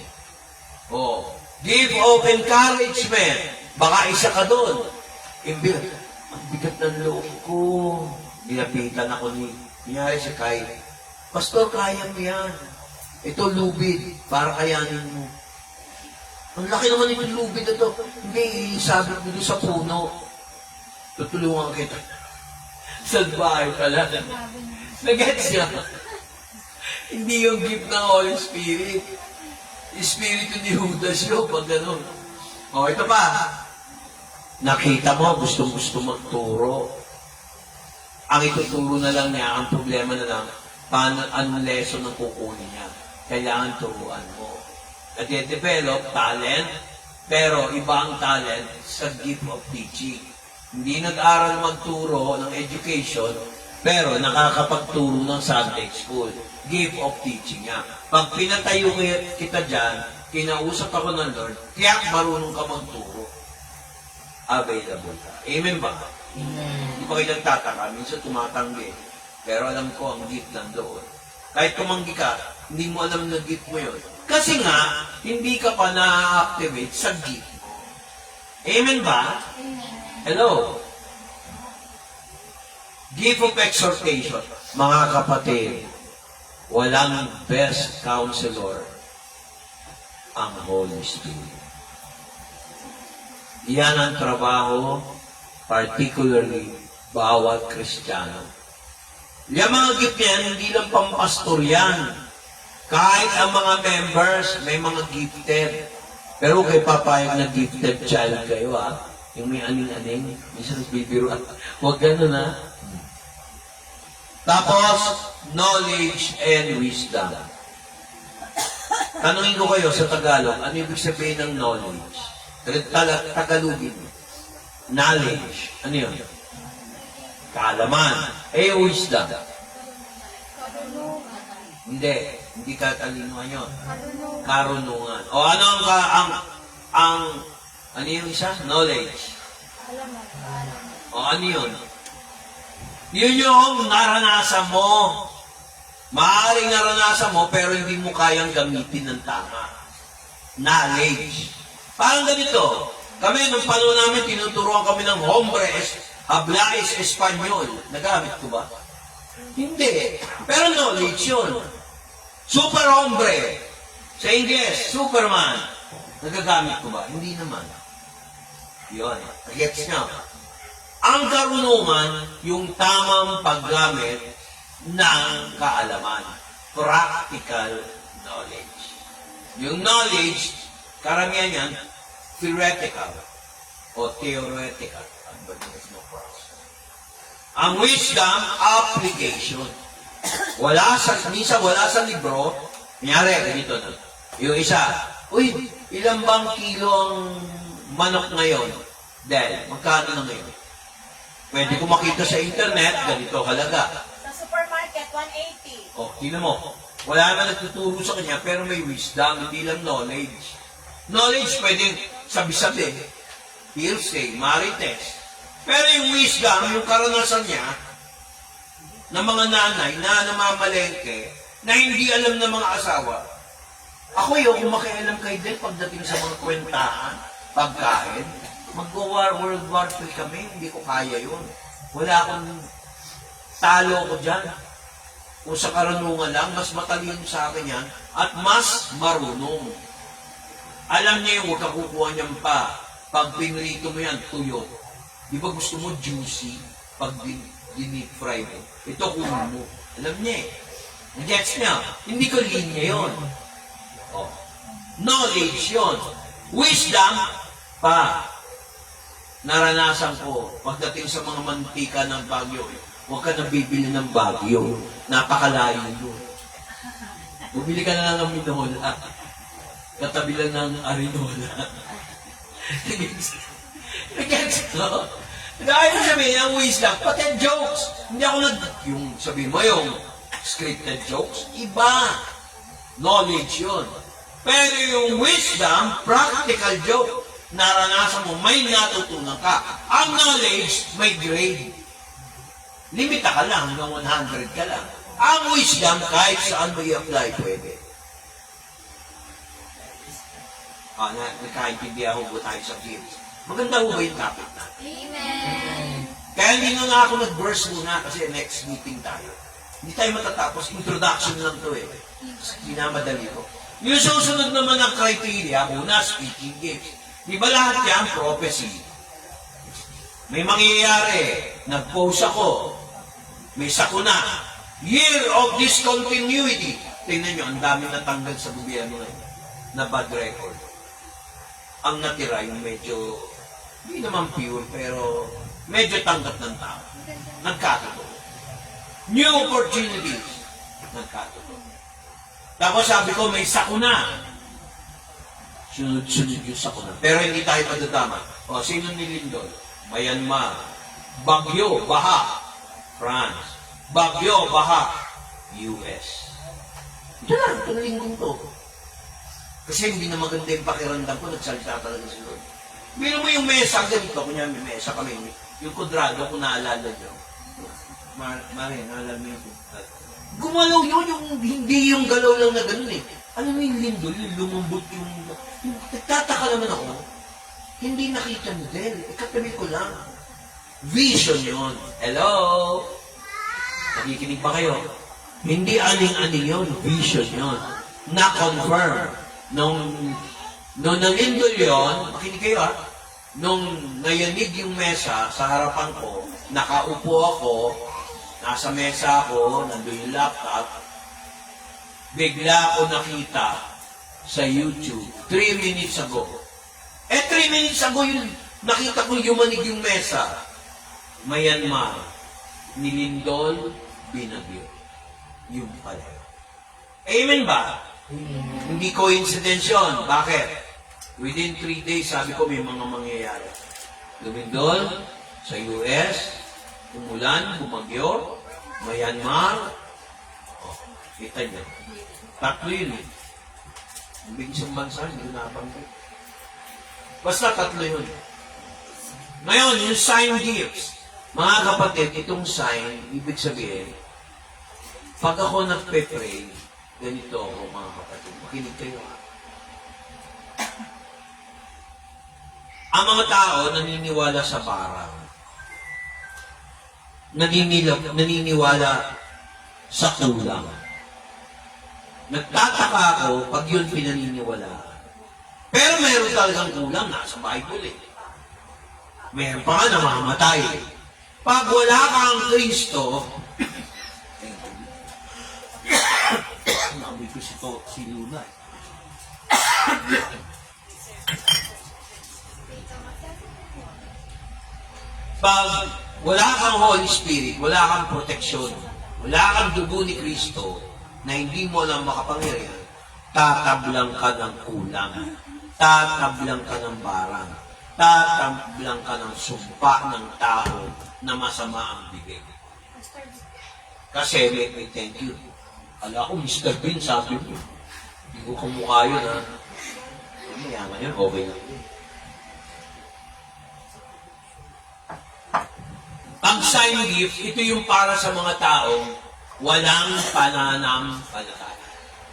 Speaker 8: Oh, gift of encouragement. Baka isa ka doon. Ang bigat ng loob ko. Nilapitan ako nangyari si Kai. Pastor, kaya mo yan. Ito, lubid. Para kayanin mo. Ang laki naman itong lubid na to. Hindi, sabi ko doon sa puno. Tutulungan kita. Salbahay pala. Nag-gets niya. Hindi yung gift ng Holy Spirit. Espiritu ni Judas yun, pag gano'n. O, ito pa. Nakita mo, gustong-gusto magturo. Ang ituturo na lang niya, ang problema na lang, paano, anong lesson ang kukunin niya. Kailangan turuan mo. Nade-develop talent, pero iba ang talent sa gift of teaching. Hindi nag-aral magturo ng education, pero nakakapagturo ng Sunday school. Gift of teaching niya. Pag pinatayo kita dyan, kinausap ako ng Lord, kaya marunong ka magturo. Available ka. Amen ba? Hindi pa kayo nagtataka, minsan tumatanggi. Pero alam ko ang gift nandoon. Kahit tumanggi ka, hindi mo alam na gift mo yun. Kasi nga, hindi ka pa na-activate sa gift mo. Amen ba? Hello? Gift of exhortation. Mga kapatid, walang best counselor ang Holy Spirit. Yan ang trabaho, particularly, bawat Kristiyano. Yung mga gift yan, hindi lang pampastor yan. Kahit ang mga members, may mga gifted. Pero kay papayag na gifted child kayo, yung may aning-aning, minsan bibiro, huwag gano'n, Tapos, knowledge and wisdom. Tanungin ko kayo sa Tagalog, ano ibig sabihin ng knowledge? Tagalogin. Knowledge. Ano yun? Kaalaman. Wisdom. Hindi katalinuhan yun. Karunungan. O ano ano yung isa? Knowledge. O ano yun? Yun yung naranasan mo. Maaaring naranasan mo, pero hindi mo kayang gamitin ng tama. Knowledge. Parang ganito. Kami, nung panahon namin, tinuturuan kami ng hombres, hablais, espanyol. Nagamit ko ba? Hindi. Pero knowledge yun. Super hombre. Sa Ingles, Superman. Nagagamit ko ba? Hindi naman. Yun. Gets nyo? Ang karunungan, yung tamang paggamit ng kaalaman. Practical knowledge. Yung knowledge, karamihan yan, theoretical o theoretical. Ang wisdom, application. Minsan wala sa libro, kunyari, ganito na. Yung isa, ilang bang kilo ang manok ngayon? Dahil, magkano na ngayon? Pwede ko makita sa internet, ganito halaga.
Speaker 9: Sa supermarket, 180.
Speaker 8: Tingnan mo. Wala naman nagtuturo sa kanya, pero may wisdom, hindi lang knowledge. Knowledge, pwedeng sabi-sabi, hearsay, marites. Pero yung wisdom, yung karanasan niya, ng mga nanay na namamalengke, na hindi alam ng mga asawa. Ako yung makialam kay Del pagdating sa mga kwentahan, pagkain, World War III kami, hindi ko kaya yun. Wala akong talo ko dyan. Kung sa karunungan lang, mas matalino sa akin yan, at mas marunong. Alam niya yung huwag ka kukuha niyan pa. Pag pinrito mo yan, tuyo. Di ba gusto mo juicy? Pag dinip fry mo. Ito kunin mo. Alam niya eh. Gets niya. Hindi ko linya yun. Knowledge yun. Wisdom, pa. Naranasan ko, pagdating sa mga mantika ng Baguio, huwag ka nang bibili ng Baguio. Napakalayo yun. Bumili ka na lang ng Minola. Katabi lang ng Arinola. Nag-gets ko? Dahil sabihin, ang wisdom, pati jokes. Hindi ako yung sabihin mo yung scripted jokes, iba. Knowledge yun. Pero yung wisdom, practical joke, naranasan mo, may natutunan ka. Ang knowledge, may grade. Limita ka lang, hanggang 100 ka lang. Ang wisdom, kahit saan mo i-apply, pwede. Nagkaintindihan ho ba tayo sa gifts? Maganda ho ba yung topic natin?
Speaker 7: Amen.
Speaker 8: Kaya hindi na ako nag-verse muna kasi next meeting tayo. Hindi tayo matatapos. Introduction lang to eh. Sinamadali ko. Yung susunod naman ng criteria, una, speaking gifts. Di ba lahat yan? Prophecy. May mangyayari. Nag-post ako. May sakuna. Year of discontinuity. Tingnan nyo, ang dami natanggal sa gobyerno na bad record. Ang natira yung medyo, hindi naman pure, pero medyo tanggap ng tao. Nagkatotoo. New opportunities. Nagkatotoo. Tapos sabi ko, may sakuna. Sunod-sunod yung sakuna. Pero hindi tayo padadama. O, sino nilindol? Myanmar. Bagyo, baha. France. Bagyo, baha. US. Ito lang, itong linggong to. Kasi hindi na maganda yung pakiramdam ko, nagsalita talaga si Lord. Bino mo yung mesa, ganito, kunya may mesa kami. Yung kudrado, kung naalala nyo. Mare, naalala mo yung kudrado. Gumalaw yun, hindi yung galaw lang na ganun eh. Alam mo yung lindol, yung lumambot yung nagtataka naman ako, hindi nakita mo din. Ikatabi ko lang. Vision yun. Hello? Nakikinig ba kayo? Hindi aning-aning yun. Vision yun. Na-confirm. Nung nalindol yun, makinig kayo ha, nung nayanig yung mesa sa harapan ko, nakaupo ako, nasa mesa ako, nandun yung laptop, bigla ako nakita sa YouTube, 3 minutes ago. 3 minutes ago yun, nakita ko yumanig yung mesa. Myanmar, nilindol, binagyo. Yung pala. Amen ba? Hindi coincidence yun. Bakit? Within 3 days, sabi ko may mga mangyayari. Lumindol sa US, umulan, bumagyo, Myanmar. Oh, kita niyo. Tatlo yun eh. Ibig isang bansa, hindi ko nabanggit. Basta tatlo yun. Ngayon, yung sign gifts. Mga kapatid, itong sign, ibig sabihin, pag ako nagpe-pray, ganito ako mga kapatid. Makinig kayo ha. Ang mga tao naniniwala sa barang. Naniniwala sa kulang. Nagtataka ako pag yun pinaniniwalaan. Pero meron talagang kulang, nasa Bible eh. Meron pa nga namamatay. Pag wala kang Kristo, naamoy ko si Luna. Pag wala kang Holy Spirit, wala kang proteksyon, wala kang dugo ni Kristo, na hindi mo lang makapangyarihan, tatablang ka ng kulang, tatablang ka ng barang, tatablang ka ng sumpa ng tao na masama ang bibig. Kasi may thank you. Ala ko, Mr. Bean, sabi mo. Hindi ko kamukha yun, ha? Mayaman yun, okay lang. Ang sign gift, ito yung para sa mga taong walang pananampalataya.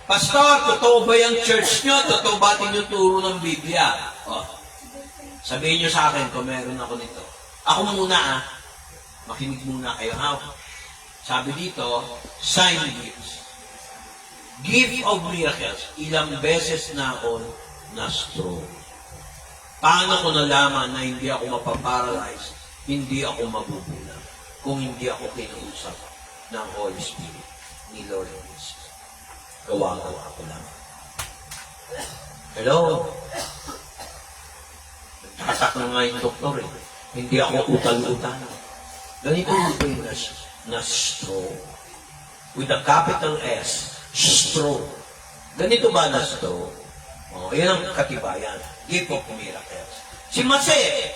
Speaker 8: Pastor, totoo ba yung church nyo? Totoo ba tinuturo ng Biblia? O, sabihin nyo sa akin kung meron ako nito. Ako muna, ha? Makinig muna kayo, ha? Sabi dito, sign gifts. Gift of miracles. Ilang beses na ako na-stroke. Paano ko nalaman na hindi ako mapaparalyze, hindi ako mabubulang, kung hindi ako kinausap ng Holy Spirit ni Lord Jesus. Gawa-gawa ko lang. Hello? Nagtasak na nga yung doktor eh. Hindi ako utal-utal. Ganito yung na-stroke. With a capital S. Stroke. Ganito ba na stroke? Oh, yan ang katibayan. Gift of miracles. Si Mase,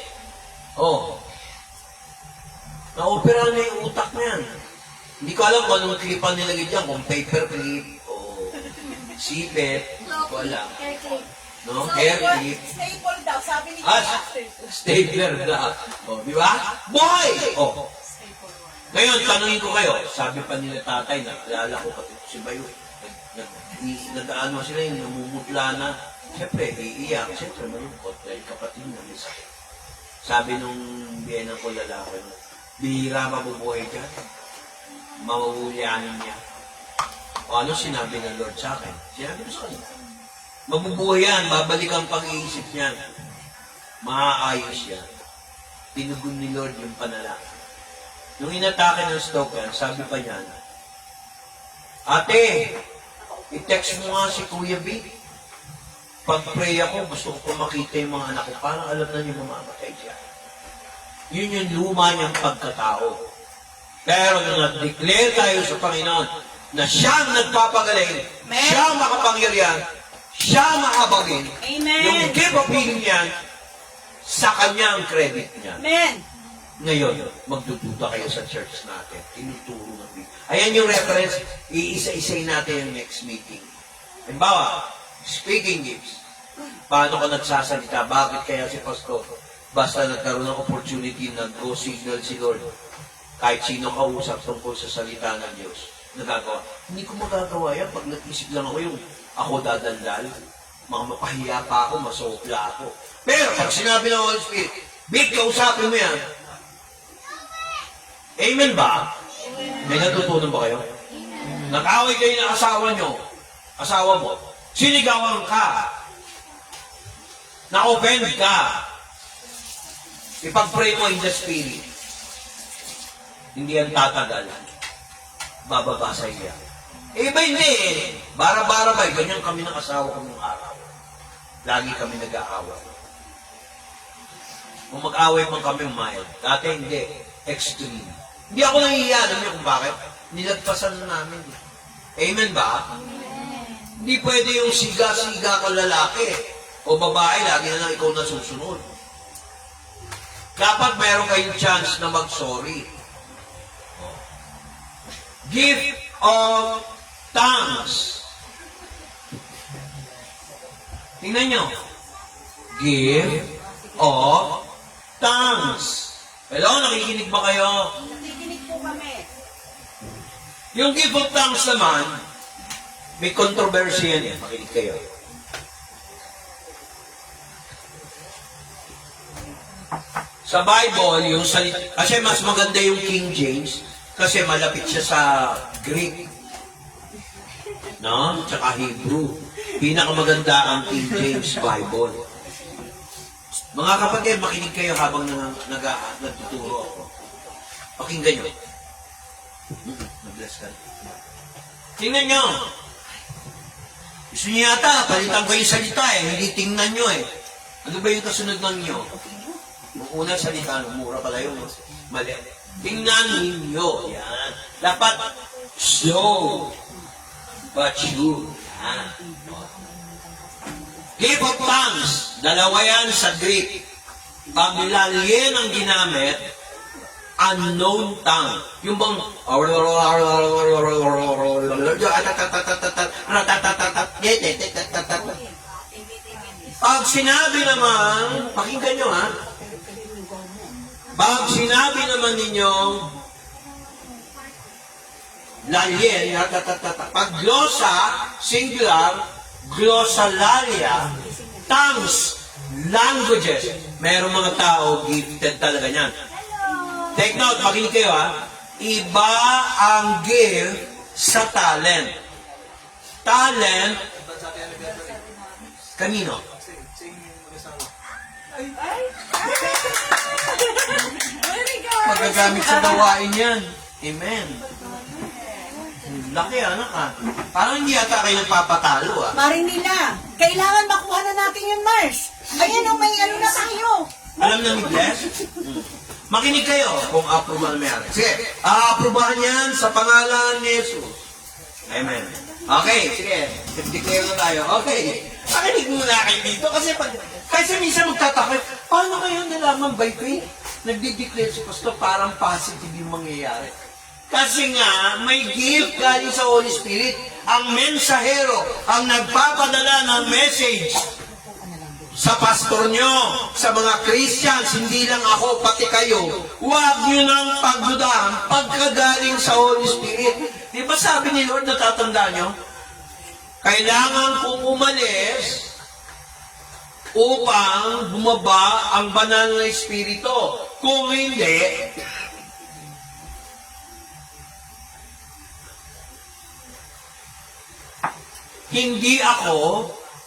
Speaker 8: na-opera na yung utak na yan. Hindi ko alam kung anong clipan nilagay dyan, kung paper clip, o sipet, wala. No? Hair clip.
Speaker 9: Staple daw, sabi ni
Speaker 8: Stapler daw. O, di ba? Boy! O. Ngayon, tanungin ko kayo, sabi pa nila tatay, naalala ko pati si Bayo, nagdaan mo sila yung namumutla na, Siyempre, iiyak. Siyempre, malungkot dahil kapatid na may sakit. Sabi nung biyenan ko lalaki, bihira mabubuhay dyan. Mawulianin niya. O ano sinabi ng Lord sa akin? Sinabi ko sa kanya. Mabubuhay yan, babalik ang pag-iisip niyan. Maaayos yan. Tinugon ni Lord yung panalangin. Nung inatake ng stroke yan, sabi pa niya, Ate, i-text mo nga si Kuya B. Pag-pray ako, gusto ko makita yung mga anak ko. Parang alam na niyo mamamatay siya. Yun yung luma niyang pagkatao. Pero nung nag-declare tayo sa Panginoon na siyang nagpapagaling, siyang makapangyarihan, siyang mahabagin,
Speaker 2: Amen.
Speaker 8: yung gift of healing niyan, sa kanya ang credit niya.
Speaker 2: Amen.
Speaker 8: Ngayon, magdududa kayo sa church natin. Tinuturo ng Biblia. Ayan yung reference. Iisa-isay natin yung next meeting. Halimbawa, speaking gifts. Paano ka nagsasalita? Bakit kaya si Pastor? Basta nagkaroon ng opportunity na go signal si Lord. Kahit sino kausap tungkol sa salita ng Diyos. Nagagawa. Hindi ko magagawa yan. Pag nag-isip lang ako yung ako dadandal. Mga mapahiya pa ako, masopla ako. Pero pag sinabi ng Holy Spirit, Big, kausapin mo yan. Amen ba? May natutunan ba kayo? Nag-away kayo ng asawa mo, sinigawan ka, na-offend ka, ipag-pray mo in the Spirit. Hindi yan tatagal. Bababa sa iya. Iba hindi eh. Bara-bara ba? Ganyan kami ng asawa ko nung araw. Lagi kami nag-aaway. Kung mag-away man kami, mild. Dati hindi. Extreme. Hindi ako nahihiya. Alam niyo kung bakit? Nilagpasan na namin. Amen ba? Hindi pwede yung siga-siga ka lalaki o babae, lagi na lang ikaw nasusunod. Dapat mayroon kayong chance na mag-sorry. Gift of tongues. Tingnan nyo. Gift of tongues. Hello, nakikinig ba kayo?
Speaker 2: Nakikinig po kami.
Speaker 8: Yung gift of tongues naman, may controversy yan eh. Makinig kayo. Sa Bible, yung salita, kasi mas maganda yung King James, kasi malapit siya sa Greek. No? Tsaka Hebrew. Pinakamaganda ang King James Bible. Mga kapatid, makinig kayo habang nagtuturo ako. Pakinggan nyo. Nag-bless ka. Tingnan nyo. Gusto niyo yata, palitan ko yung salita eh. Hindi tingnan nyo eh. Ano ba yung kasunod ng nyo? Yung unang salita, mura pala yun. Mali. Tingnan ninyo. Yan. Dapat slow. But sure. Yan. Gift of tongues. Dalawa yan sa Greek. Pag lalien ang ginamit, unknown tongue. Yung bang pag sinabi naman, pakinggan nyo ha, pag sinabi naman ninyo lalien, pag glosa, singular, glossolalia, tongues, languages. Merong mga tao gifted talaga niyan. Take note, makinig kayo ha. Iba ang gift sa talent. Talent, kanino? Magagamit sa gawain yan. Amen. Laki anak ha. Parang hindi yata kayo nagpapatalo ha.
Speaker 2: Marinila, kailangan makuha na natin yung Mars. Ayan o, may ano na tayo.
Speaker 8: Alam na ni Bless? Makinig kayo kung approval may ari. Sige, a-approvehan yan sa pangalan ni Jesus. Amen. Okay, sige. Declare na tayo. Okay. Makinig muna kayo dito kasi minsan magtataka, paano kayo nalaman by faith? Nagdi-declare si Pastor, parang positive yung mangyayari. Kasi nga, may gift galing sa Holy Spirit. Ang mensahero, ang nagpapadala ng message sa pastor nyo, sa mga Christians, hindi lang ako, pati kayo. Huwag nyo nang pagdudahan pagkagaling sa Holy Spirit. Di ba sabi ni Lord, natatanda nyo? Kailangan kong umalis upang bumaba ang banal na espiritu. Kung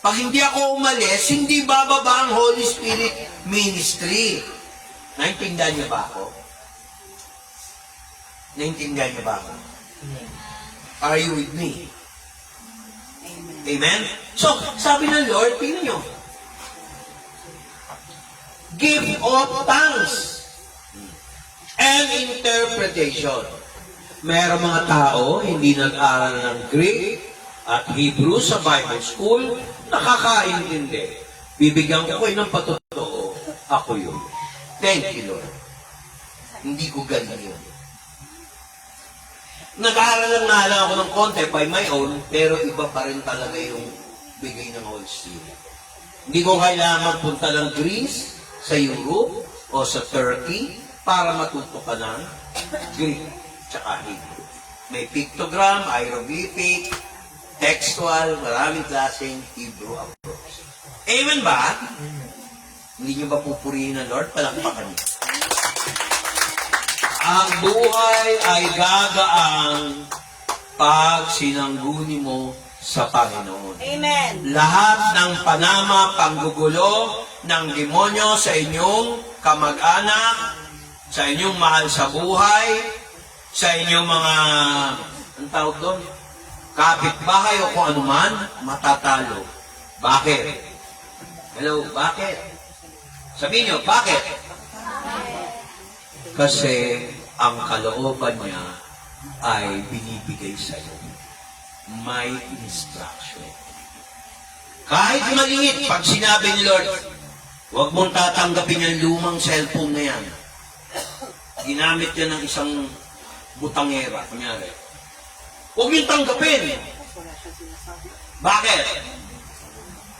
Speaker 8: pag hindi ako umalis, hindi bababa ang Holy Spirit ministry. Naintindihan niyo ba ako? Naintindihan niyo ba ako? Are you with me? Amen? So, sabi ng Lord, tingnan niyo, give of tongues and interpretation. Mayroong mga tao, hindi nag-aral ng Greek at Hebrew sa Bible School, nakakaintindi. Bibigyan ko kayo ng patotoo, ako yun. Thank you, Lord. Hindi ko galing yun. Nag-aaral lang ako ng konti by my own, pero iba pa rin talaga yung bigay ng Holy Spirit. Hindi ko kailangan magpunta ng Greece, sa Europe, o sa Turkey, para matuto ka ng Greek, tsaka Hebrew. May pictogram, hieroglyphic, textual, maraming klaseng Hebrew approach. Amen ba? Hindi nyo ba pupurihin ng Lord? Palakpakan niyo. Ang buhay ay gagaang pag sinangguni mo sa Panginoon.
Speaker 9: Amen.
Speaker 8: Lahat ng panama, panggugulo ng demonyo sa inyong kamag-anak, sa inyong mahal sa buhay, sa inyong mga, ang tawag doon, kapitbahay o kung anuman, matatalo. Bakit? Hello, bakit? Sabihin nyo, bakit? Kasi ang kalooban niya ay binibigay sa iyo. May instruction. Kahit maliit, pag sinabi ni Lord, huwag mong tatanggapin yung lumang cellphone na yan. Ginamit yan ng isang butangera, kunyari. Huwag yung tanggapin. Bakit?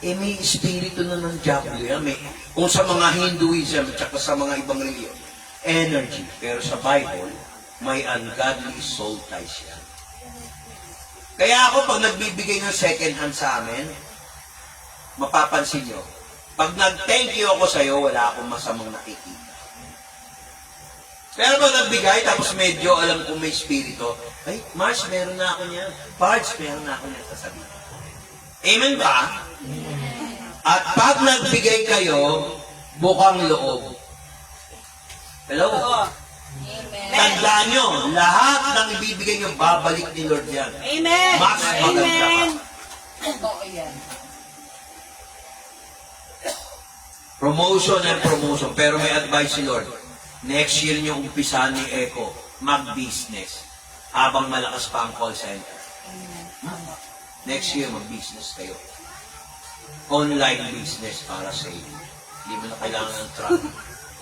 Speaker 8: May espiritu na ng Diablo yan. Kung sa mga Hinduism at sa mga ibang reliyon, energy. Pero sa Bible, may ungodly soul ties yan. Kaya ako, pag nagbibigay ng second hand sa amin, mapapansin nyo, pag nag-thank you ako sa'yo, wala akong masamang nakikita. Pero pag nagbigay, tapos medyo alam kong may espiritu, ay, Mars, meron na ako niyan. Parts, meron na ako niyan sasabihin. Amen ba? At pag nagbigay kayo, bukang loob. Hello? Tandaan nyo, lahat ng ibibigay nyo, babalik ni Lord yan.
Speaker 9: Amen.
Speaker 8: Mas maganda ka. Promotion and promotion. Pero may advice si Lord. Next year nyo umpisahan ni Echo, mag-business. Habang malakas pa ang call center. Next year, mag-business kayo. Online business para sa iyo. Hindi mo na kailangan ng traffic.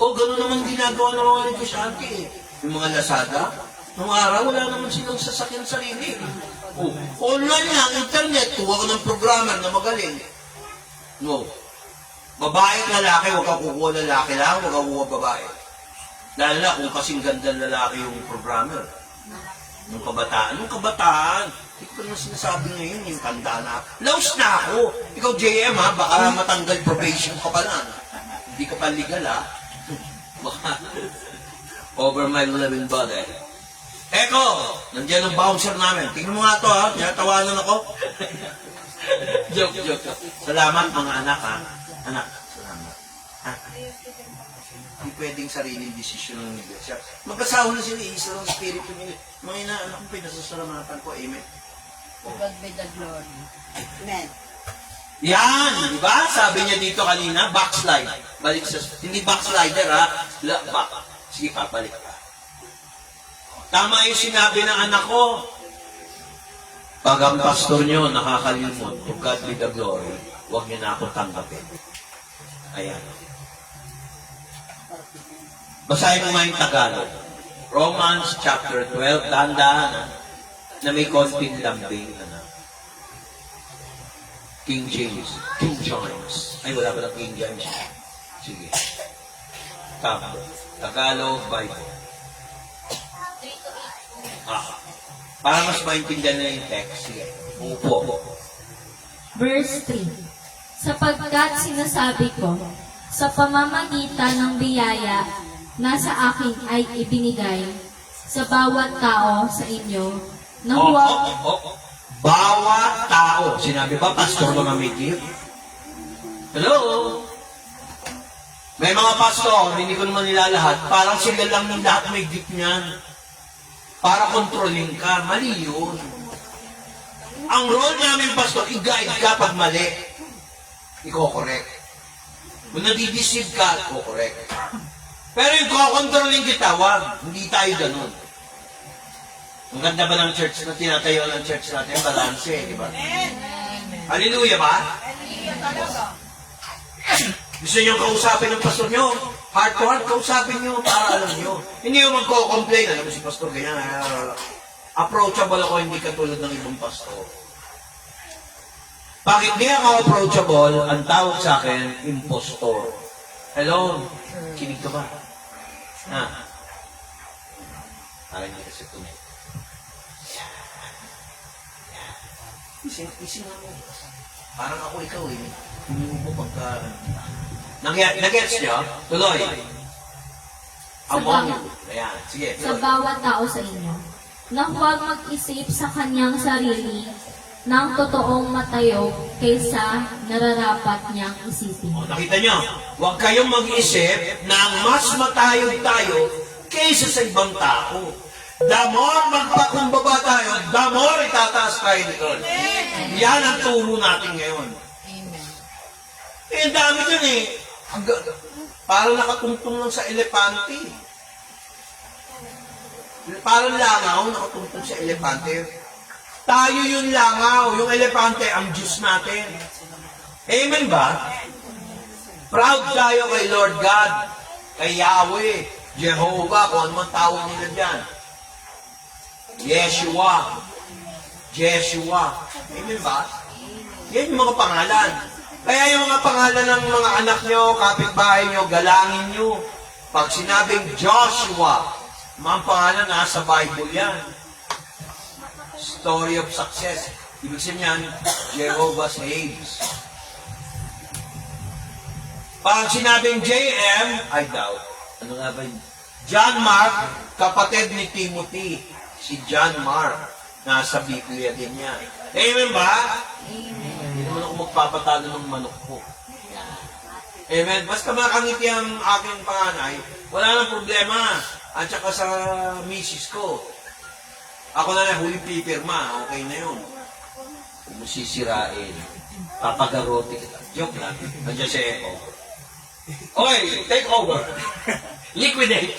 Speaker 8: Gano'n naman ginagawa ng mga negosyante eh. Yung mga Lazada, nung araw, wala naman silang sasakyan sarili. Online lang, internet, kuha ka ng programmer na magaling. No. Babae at lalaki, huwag ka kukuha lalaki lang, huwag ka kukuha babae. Lalo na kung kasing ganda lalaki yung programmer. Nung kabataan, hindi ko na sinasabi ngayon, yung tanda na. Laos na ako. Ikaw, JM, ha, baka matanggal probation ka pa lang. Hindi ka pa legal, ha. Baka over my living body. Eko, nandiyan ang bouncer namin. Tingnan mo nga to, ha. Tinatawanan ako. Joke. Salamat, mga anak, ha. Anak, salamat. Ha? Hindi pwedeng sariling desisyon ng negosyo. Magkasawa na sila, isa ng spirito nila. Mga inaanak ko, pinasasalamatan ko. Amen.
Speaker 9: God be the glory. Amen.
Speaker 8: Yan, di ba? Sabi niya dito kanina, backslide. Balik sa, hindi backslider, ha? Back. Sige pa, balik ka. Tama yung sinabi ng anak ko. Pag ang pastor nyo nakakalimot, to God be the glory, huwag niyo na ako tanggapin. Ayan. Basahin mo nga yung Tagalog. Romans chapter 12, dahan-dahan na may konting lambing. King James. Ay, wala pa ng King James. Sige. Tagalog Bible. Para mas maintindihan na yung text. Sige. Upo.
Speaker 1: Verse 3.
Speaker 3: Sapagkat sinasabi ko, sa pamamagitan ng biyaya na sa akin ay ibinigay sa bawat tao sa inyo, na huwag
Speaker 8: Bawat tao. Sinabi ba, pastor mga may gift? Hello? May mga pastor, hindi ko naman nila lahat, parang sila lang ng lahat may gift niyan. Para kontrolin ka. Mali yun. Ang role namin, pastor, i-guide ka pag mali. Iko-correct. Kung nadideceive ka, iko-correct. Pero yung kukontrolin kita, wag. Hindi tayo ganun. Ang ganda ba ng church na tinatayo ng church natin? Balanse, di ba? Hallelujah ba? Gusto nyo kausapin ng pastor nyo? Heart to heart, kausapin nyo para alam nyo. Hindi yung magko-complain. Alam mo si pastor ganyan. Approachable ako, hindi katulad ng ibang pastor. Pag hindi ako approachable, ang tawag sa akin, impostor. Hello? Kinig ka ba? Ha? Parang hindi kasi tunay. Isin mo. Parang ako ikaw eh. Hindi mo pagka... Nag-gets niyo? Tuloy. Among you. Ayan. Sige.
Speaker 3: sa
Speaker 8: Tuloy.
Speaker 3: bawat tao sa inyo, na huwag mag-isip sa kanyang sarili ng totoong matayo kaysa nararapat niyang isipin.
Speaker 8: O, nakita niyo? Huwag kayong mag-isip na mas matayog tayo kaysa sa ibang tao. The more magpakumbaba tayo, the more itataas tayo dito. Yan ang turo natin ngayon.
Speaker 9: Amen.
Speaker 8: Eh, ang dami dyan eh. Parang nakatungtong lang sa elepante. Parang langaw, nakatungtong sa elepante. Tayo yung langaw, yung elepante, ang Diyos natin. Amen ba? Proud tayo kay Lord God, kay Yahweh, Jehovah, kung ano man tawag nila dyan. Yeshua. Jeshua. Amen ba? Yan yung mga pangalan. Kaya yung mga pangalan ng mga anak nyo, kapitbahay nyo, galangin nyo. Pag sinabing Joshua, mga pangalan nasa Bible yan. Story of success. Ibig sabihin yan, Jehovah saves. Pag sinabing JM, I doubt. Ano nga ba yun? John Mark, kapatid ni Timothy. Si John Mark. Nasa Biblia din yan. Amen ba? Hindi naman ako magpapatalo ng manok ko. Amen. Basta makangiti ang aking panganay, wala nang problema. At saka sa misis ko, ako na lang huling pipirma, okay na yun. Kung mo sisirain, papagarote kita. Joke lang. Nandiyan si Eko. Okay, take over. Liquidate.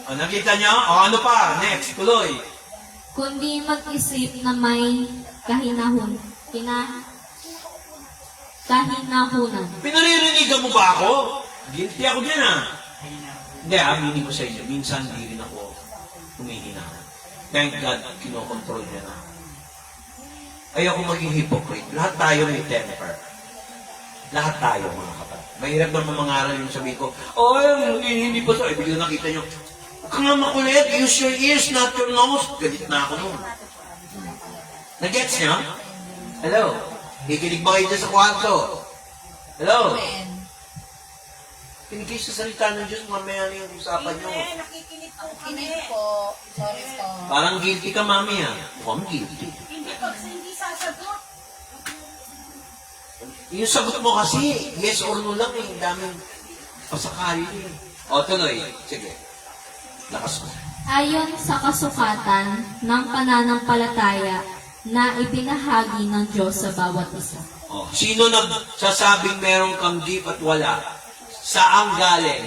Speaker 8: Nakita niyo? Ano pa? Next, tuloy.
Speaker 3: Kundi mag-isip na may kahinahunan.
Speaker 8: Pinaririnig mo ba ako? Guilty ako din Hindi, aminin ko sa inyo. Minsan hindi rin ako humihina. Thank God, kinokontrol niya na. Ayoko maging hypocrite. Lahat tayo may temper. Lahat tayo, mga kapatid. Mahirap naman mangaral yung sabihin ko, hindi pa so. Biglang nakita nyo, huwag ka nga makulit. Use your ears, not your nose. Galit na ako nun. Nag-gets niya? Hello? Kikinig ba kayo dyan sa kwarto? Hello?
Speaker 9: Amen.
Speaker 8: Kinig sa salita ng Diyos, mamaya na yung usapan nyo.
Speaker 9: Kinig po. Sorry po.
Speaker 8: Parang guilty ka, mami Mukhang guilty.
Speaker 9: Hindi sasagot.
Speaker 8: Yung sagot mo kasi, yes or no lang eh. Daming pasakali eh. O, tuloy. Sige. Lakas mo.
Speaker 3: Ayon sa kasukatan ng pananampalataya na ibinahagi ng Diyos sa bawat isa.
Speaker 8: O, sino nagsasabing meron kang gift at wala? Saan galing?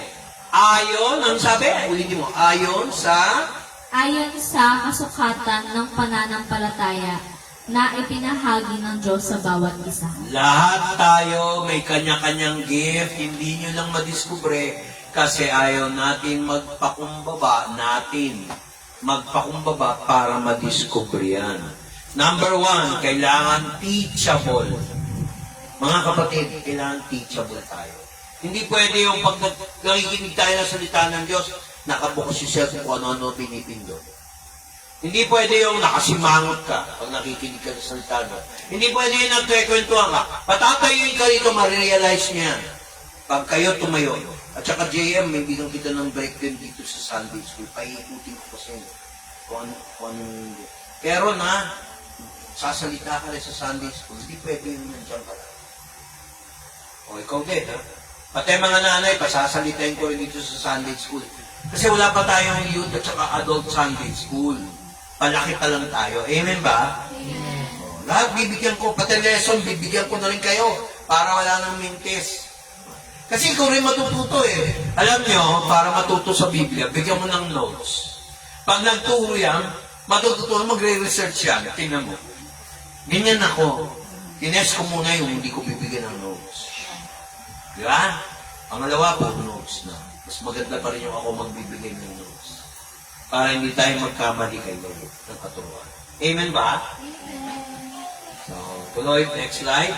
Speaker 8: Ayon, ang sabi? Ulitin mo. Ayon sa...
Speaker 3: Ayon sa kasukatan ng pananampalataya na ipinahagi ng Diyos sa bawat isa.
Speaker 8: Lahat tayo may kanya-kanyang gift. Hindi nyo lang madiskubre kasi ayaw natin magpakumbaba para madiskubre yan. Number 1, kailangan teachable. Mga kapatid, kailangan teachable tayo. Hindi pwede yung pag nakikinig tayo ng salita ng Diyos, nakabukas yung cellphone kung ano-ano pinipindot. Hindi pwede yung nakasimangot ka pag nakikinig ka sa salita mo. Hindi pwede yung nagkwekwentuhan ka. Patatayuin ka rito, marirealize niya. Pag kayo tumayo. At saka JM, may bigyan kita ng break din dito sa Sunday School. Paikutin ko kasi kung anong... Pero na, sasalita ka rin sa Sunday School, hindi pwede yung nandiyan ka lang. O ikaw din, ha? Pati mga nanay, pasasalitain ko rin dito sa Sunday School. Kasi wala pa tayong youth at saka adult Sunday School. Palaki pa lang tayo. Amen ba? Amen. Lahat bibigyan ko, pati lesson, bibigyan ko na rin kayo para wala nang mintis. Kasi ikaw rin matututo eh. Alam nyo, para matuto sa Biblia, bigyan mo ng notes. Pag nagturo yan, matututo, magre-research yan. Tingnan mo. Ganyan ako. Ines ko muna yung hindi ko bibigyan ng notes. Di ba? Pangalawa po, notes na. Mas maganda pa rin yung ako magbibigay ng notes. Para hindi tayo magkamali kay Lord ng katuruan. Amen ba? So, tuloy, next slide.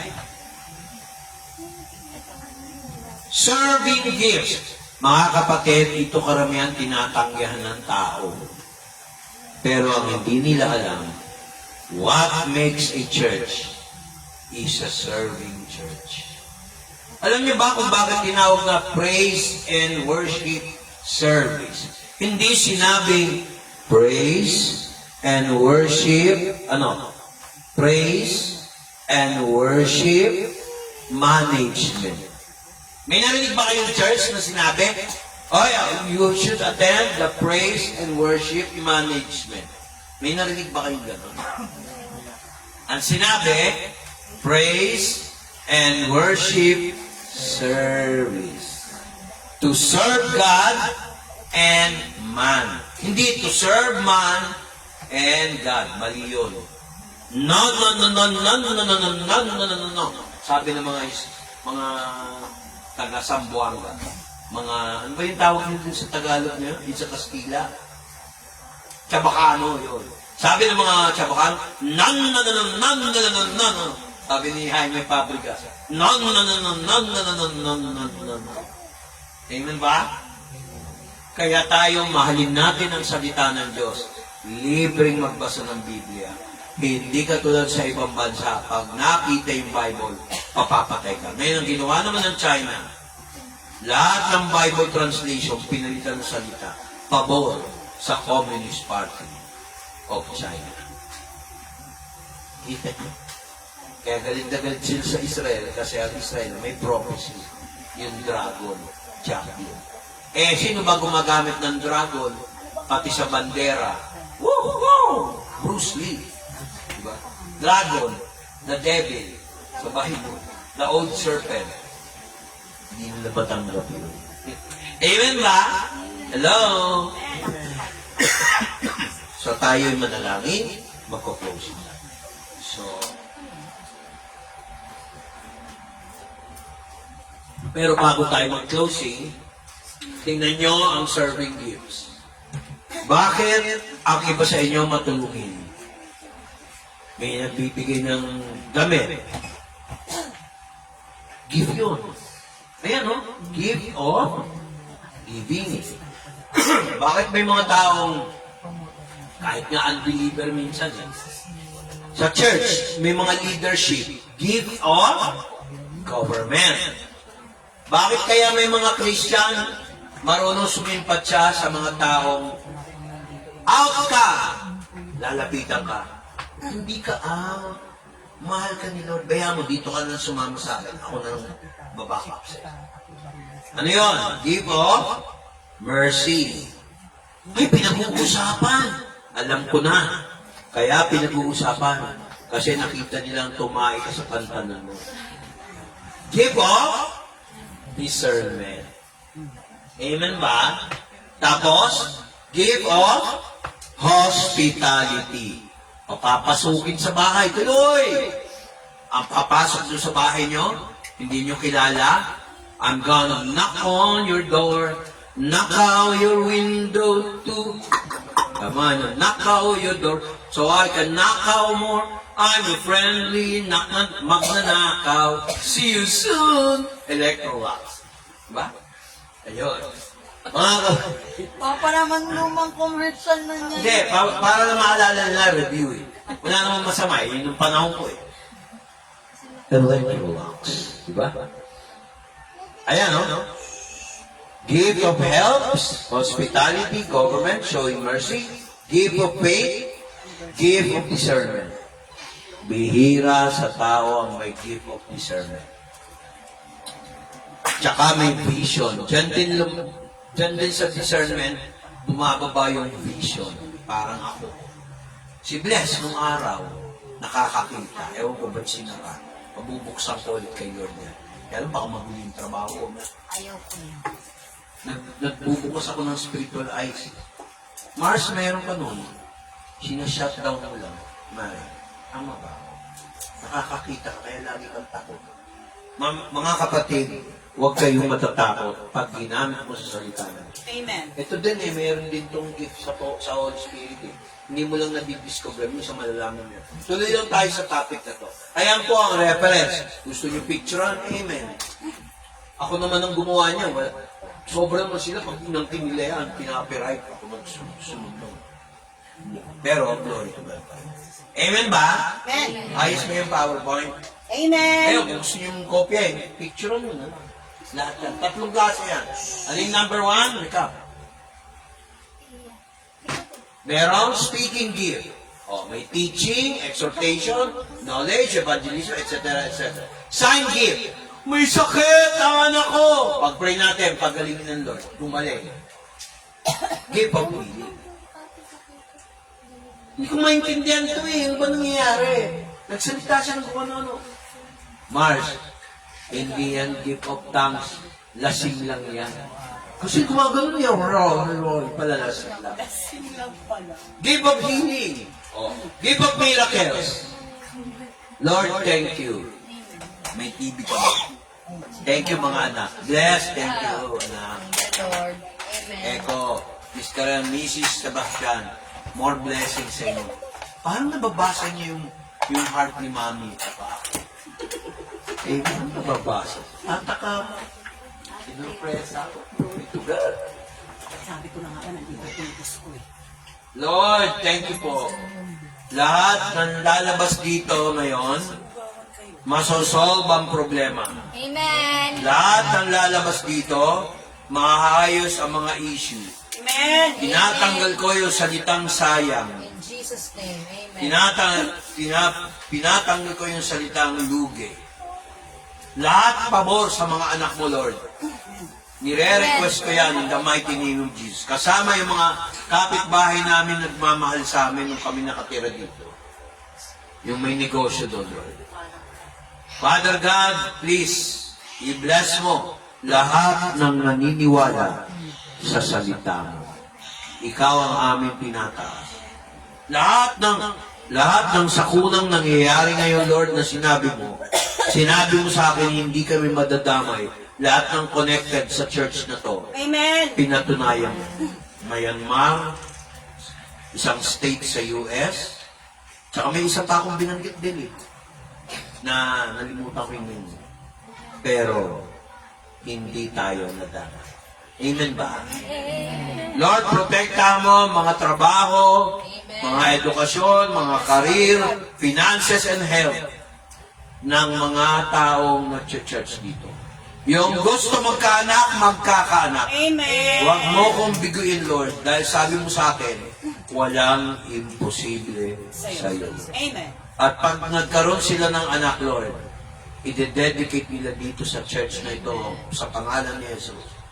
Speaker 8: Serving gifts. Mga kapatid, ito karamihan tinatanggihan ng tao. Pero ang hindi nila alam, what makes a church is a serving church. Alam niyo ba kung bakit tinawag na praise and worship service? Hindi sinabing praise and worship, praise and worship management. May narinig ba kayong church na sinabi, oh yeah, you should attend the praise and worship management. May narinig ba kayong gano'n? Ang sinabi, praise and worship service. To serve God and man. Hindi to serve man and God. Mali yun. No. Sabi ng mga taga-Sambuanga. Ano ba yung tawag nyo sa Tagalog nyo? Yung sa Kastila? Chabacano, yun. Sabi ng mga Chabacano, sabi ni Jaime Pabrica, Amen ba? Kaya tayo mahalin natin ang salita ng Diyos. Libreng magbasa ng Biblia. Hindi katulad sa ibang bansa, pag nakita yung Bible, papapatay ka. Ngayon, ang ginawa naman ng China, lahat ng Bible translation, pinalitan ng salita, pabor sa Communist Party of China. Kita niyo? Kaya galing na galing sila sa Israel, kasi ang Israel may prophecy, yung dragon, champion. Eh, sino ba gumagamit ng dragon? Pati sa bandera. Woo! Bruce Lee. Diba? Dragon, the devil, sa Bible, the old serpent. Hindi nila matanggap yun. Amen ba? Hello? So tayo'y manalangin, magko-close na. So, pero bago tayo mag-closing, tingnan nyo ang serving gifts. Bakit ang iba sa inyo matulungin? May nagbibigay ng damit. Give yun. Ayan, no? Give or giving. Bakit may mga taong kahit nga unbeliever minsan, sa church, may mga leadership. Give or government. Bakit kaya may mga Christian marunong sumimpat siya sa mga taong out ka, lalapitan ka. Hindi ka out. Mahal ka ni Lord. Baya mo, dito ka na sumama sa akin. Ako na lang babakap sa'yo. Ano yun? Give of mercy. Ay, pinag-uusapan. Alam ko na. Kaya pinag-uusapan. Kasi nakita nilang tumae ka sa pantanan mo. Give of discernment. Amen ba? Tapos, give of hospitality. Papapasukin sa bahay. Tuloy! Ang papasok doon sa bahay nyo, hindi nyo kilala, I'm gonna knock on your door, knock out your window too. Come on, knock out your door, so I can knock out more. I'm a friendly magnanakaw. See you soon. Electro-wax. Diba? Ayun.
Speaker 2: Papa naman lumang commercial na niya.
Speaker 8: Hindi, para na maalala nila, review eh. Wala namang masama eh, yun yung panahon ko eh. Electrox, di ba? Ayan, no? Gift of helps, hospitality, government, showing mercy, gift of faith, gift of discernment. Bihira sa tao ang may gift of discernment. Tsaka may vision. Diyan din sa discernment, bumababa yung vision. Parang ako. Si Bless nung araw, nakakakita. Ewan ko ba't sinara. Mabubuksan ko ulit kay Lord niya. Kaya baka maguling trabaho ko.
Speaker 9: Ayaw ko yan.
Speaker 8: Nagbubukas ako ng spiritual eyes. Mars, meron ka nun. Sinashutdown mo lang. Mary, tama ba? Nakakakita ka, kaya lagi kang takot. Mga kapatid, huwag kayong matatakot pag ginamit mo sa salita ng Diyos.
Speaker 2: Amen.
Speaker 8: Ito din meron din tong gift sa Holy Spirit eh. Hindi mo lang nadidiscover mo sa malalaman mo. Tuloy lang tayo sa topic na to. Ayan po ang reference. Gusto niyo picturean? Amen. Ako naman ang gumawa niya. Sobrang mo sila pag inangkin nila yan, pinapiright ako magsunod lang. Pero, glory to God. Amen ba?
Speaker 2: Amen.
Speaker 8: Ayos mo yung PowerPoint.
Speaker 2: Amen.
Speaker 8: Ayun, kung gusto niyo yung kopya eh, picturean mo na. Lahat yan. 3 klase yan. Aling number 1, recap. Merong speaking gift. Oh, may teaching, exhortation, knowledge, evangelism, etc. etc. Sign gift. May sakit ang anak ko. Pag-pray natin, pagalingin ng Lord. Gumaling. Gift of healing. Hindi ko maintindihan ito eh. Ano ba nangyayari? Nagsalita siya ng kung ano-ano. Mars, hindi yan gift of tongues. Lasing lang yan. Kasi gumagano niya, palalasing lang. Gift of healing. Oh. Gift of miracles. Lord, thank you. May TV ka ba? Thank you mga anak. Bless, thank you anak.
Speaker 9: Lord. Amen.
Speaker 8: Eko, Mr. and Mrs. Sebastian, more blessings sa inyo. Parang nababasa niyo yung heart ni Mami. Eh, parang nababasa. Tataka mo. Sinurpresa ako. Ito God.
Speaker 2: Sabi ko na nga, nandito yung ko eh.
Speaker 8: Lord, thank you po. Lahat ng lalabas dito ngayon, masosolve ang problema.
Speaker 7: Amen.
Speaker 8: Lahat ng lalabas dito, maayos ang mga issue.
Speaker 2: Amen.
Speaker 8: Tinatanggal ko yung salitang sayang.
Speaker 9: In Jesus' name. Amen.
Speaker 8: Pinatanggal ko yung salitang lugi. Lahat pabor sa mga anak mo, Lord. Nire-request ko yan in the mighty name of Jesus. Kasama yung mga kapitbahay namin nagmamahal sa amin nung kami nakatira dito. Yung may negosyo doon, Lord. Father God, please, i-bless mo lahat ng naniniwala sa salita mo. Ikaw ang aming pinataas. Lahat ng sakunang nangyayari ngayon, Lord, na sinabi mo sa akin, hindi kami madadamay. Lahat ng connected sa church na to,
Speaker 2: Amen.
Speaker 8: pinatunayan mo. Myanmar, isang state sa US, tsaka may isa pa akong binanggit din na nalimutan ko yung name. Pero, hindi tayo nadamay. Amen ba? Lord, protektahan mo mga trabaho, mga edukasyon, mga career, finances, and health ng mga taong nag-church dito. Yung gusto magkaanak, magkakaanak.
Speaker 2: Amen.
Speaker 8: Huwag mo kong biguin, Lord, dahil sabi mo sa akin, walang imposible sa iyo.
Speaker 2: Amen.
Speaker 8: At pag nagkaroon sila ng anak, Lord, i-dedicate nila dito sa church na ito sa pangalan ni Jesus.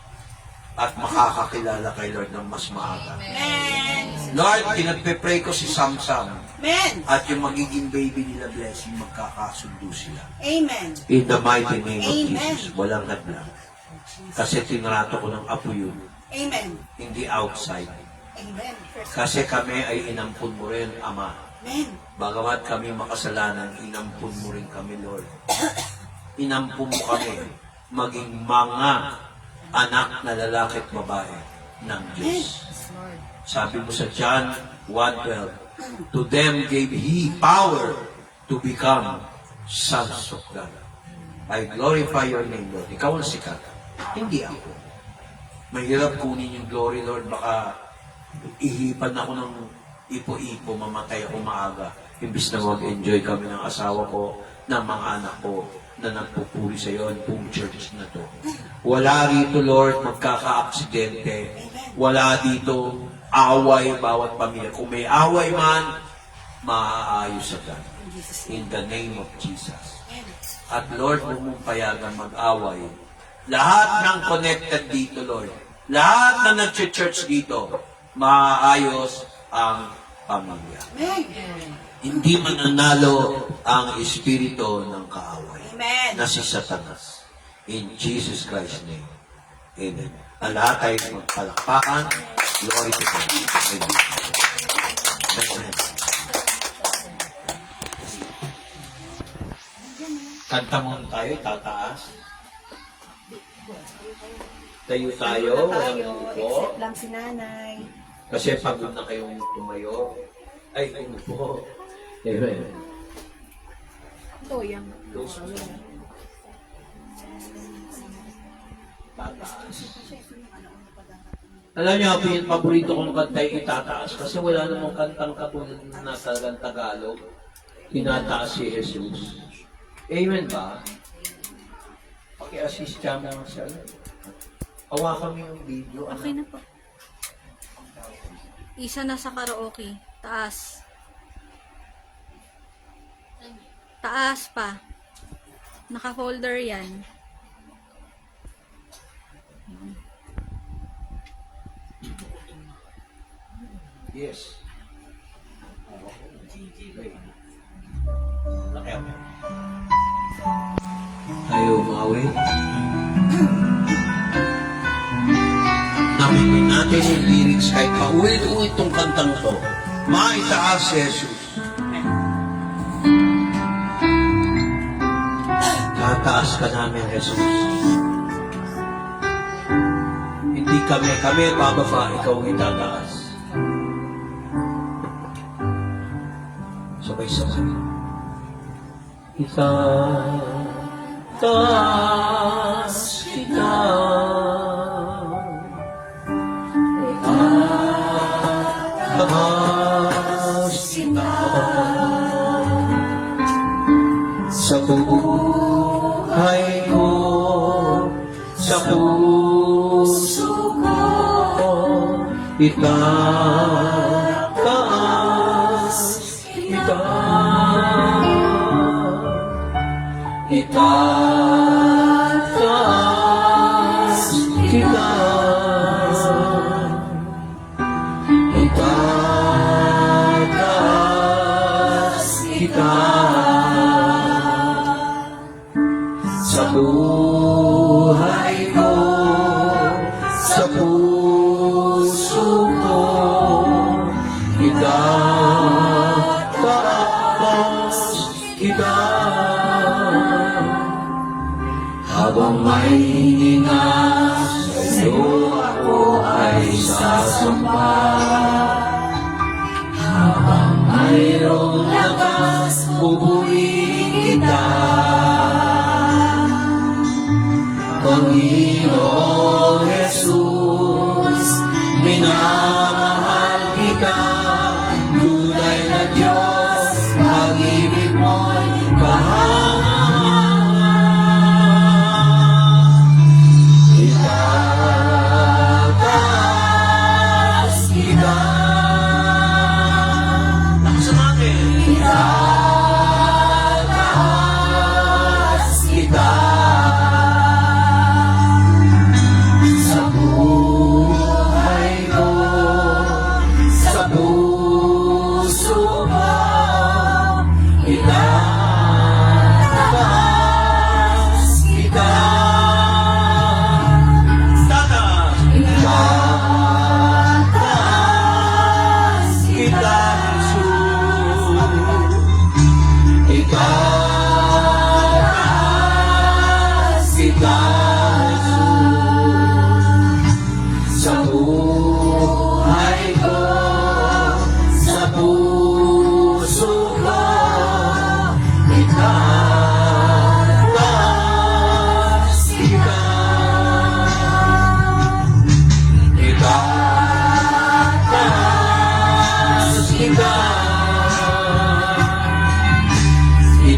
Speaker 8: At makakakilala kay Lord ng mas maaga.
Speaker 2: Amen.
Speaker 8: Lord, pinagpe-pray ko si Samsam
Speaker 2: Amen.
Speaker 8: at yung magiging baby nila blessing, magkakasundo sila.
Speaker 2: Amen.
Speaker 8: In the mighty name of
Speaker 2: Amen.
Speaker 8: Jesus, walang hadlang. Kasi tinrato ko ng apo yun,
Speaker 2: Amen.
Speaker 8: hindi outside.
Speaker 2: Amen.
Speaker 8: Kasi kami ay inampun mo rin, Ama.
Speaker 2: Amen.
Speaker 8: Bagamat kami makasalanan, inampun mo rin kami, Lord. Inampun mo kami maging mga anak na lalaki at babae ng Diyos. Sabi mo sa John 1:12, to them gave He power to become sons of God. I glorify your name, Lord. Ikaw ang sikat, hindi ako. Mahirap kunin yung glory, Lord. Baka ihipan ako ng ipo-ipo, mamatay ako maaga. Imbis na mag-enjoy kami ng asawa ko, ng mga anak ko, na nagpupuri sa iyo, ang buong church na to. Wala rito, Lord, magkaka-aksidente. Wala dito away bawat pamilya. Kung may away man, maaayos agad. In the name of Jesus. At Lord, huwag mong payagan mag-away. Lahat ng connected dito, Lord. Lahat na nag-church dito, maaayos ang pamilya. Hindi mananalo ang espiritu ng kaaway
Speaker 2: Amen.
Speaker 8: na si Satanas. In Jesus Christ's name. Amen. Ang lahat ay magpalakpakan. Glory to God. Amen. Amen. Kanta muna tayo, tataas. Tayo tayo, walang upo.
Speaker 2: Except lang si nanay.
Speaker 8: Kasi pagod na kayong tumayo. Ay, umupo. Amen. Close mo. Tataas. Alam niyo, yung paborito kong kanta ay itataas kasi wala namang kantang katulad na talagang Tagalog. Tinataas si Jesus. Amen ba? Paki-assist siya naman siya. Awa kami yung video.
Speaker 1: Okay na po. Isa na sa karaoke. Taas. Taas pa. Naka-folder yan.
Speaker 8: Yes. Laki ako. Tayo umawi. Namitin natin yung lyrics kahit paulit-ulit itong kantang to. Maitaas si Jesus. Tataas ka namin, Jesus. Hindi kami bababa, ikaw itataas. Sabay-sabay. Itataas kita. Itataas kita. Sa buhay ko, sa puso ko, itataas kita. Itataas kita. Itataas kita. Sa buhay ko, sa puso ko, itataas kita. Habang may hininga, sa'yo ako ay sasamba. Habang mayroong lakas, pupurihin kita. Panginoong Jesus, minamahal kita. Tunay na Diyos, pag-ibig mo'y kahangahan. Itataas kita. Lakasan natin. Itataas kita.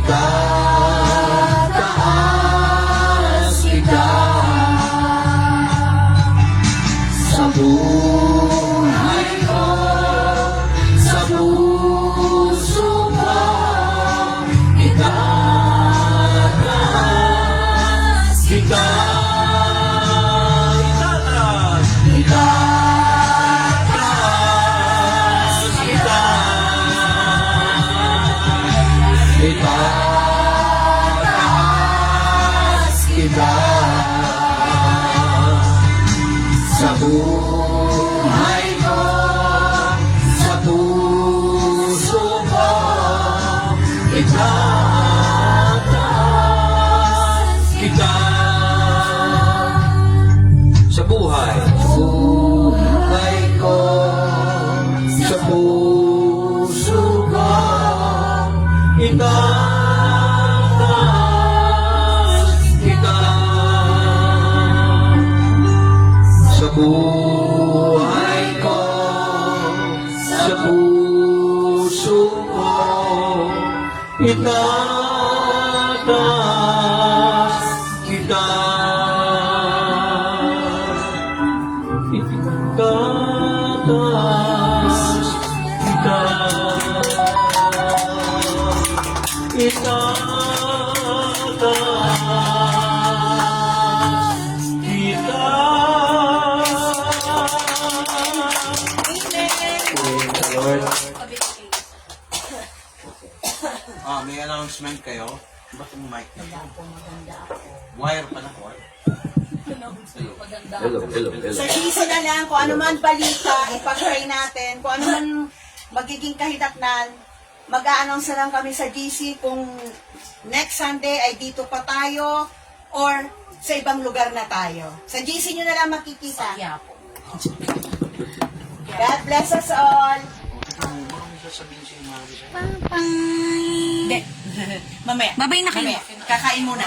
Speaker 8: itataas kita sa buhay ko, sa puso ko, itataas kita. Itataas kita sa buhay ko, sa puso ko, itataas kita sa buhay ko, sa puso ko, itataas kita sa buhay ko, sa puso ko, itataas kita. Itataas kita. Itataas kita. Lord.
Speaker 4: May announcement kayo. Ba't yung mic? Wire pala, wire.
Speaker 2: Sa GC na lang, kung ano man balita, ipag-pray natin. Kung ano man magiging kahidatnan, mag-a-announce na lang kami sa GC kung next Sunday ay dito pa tayo or sa ibang lugar na tayo. Sa GC nyo na lang makikita. God bless us all. Mamaya. Babay na kayo. Kakain muna.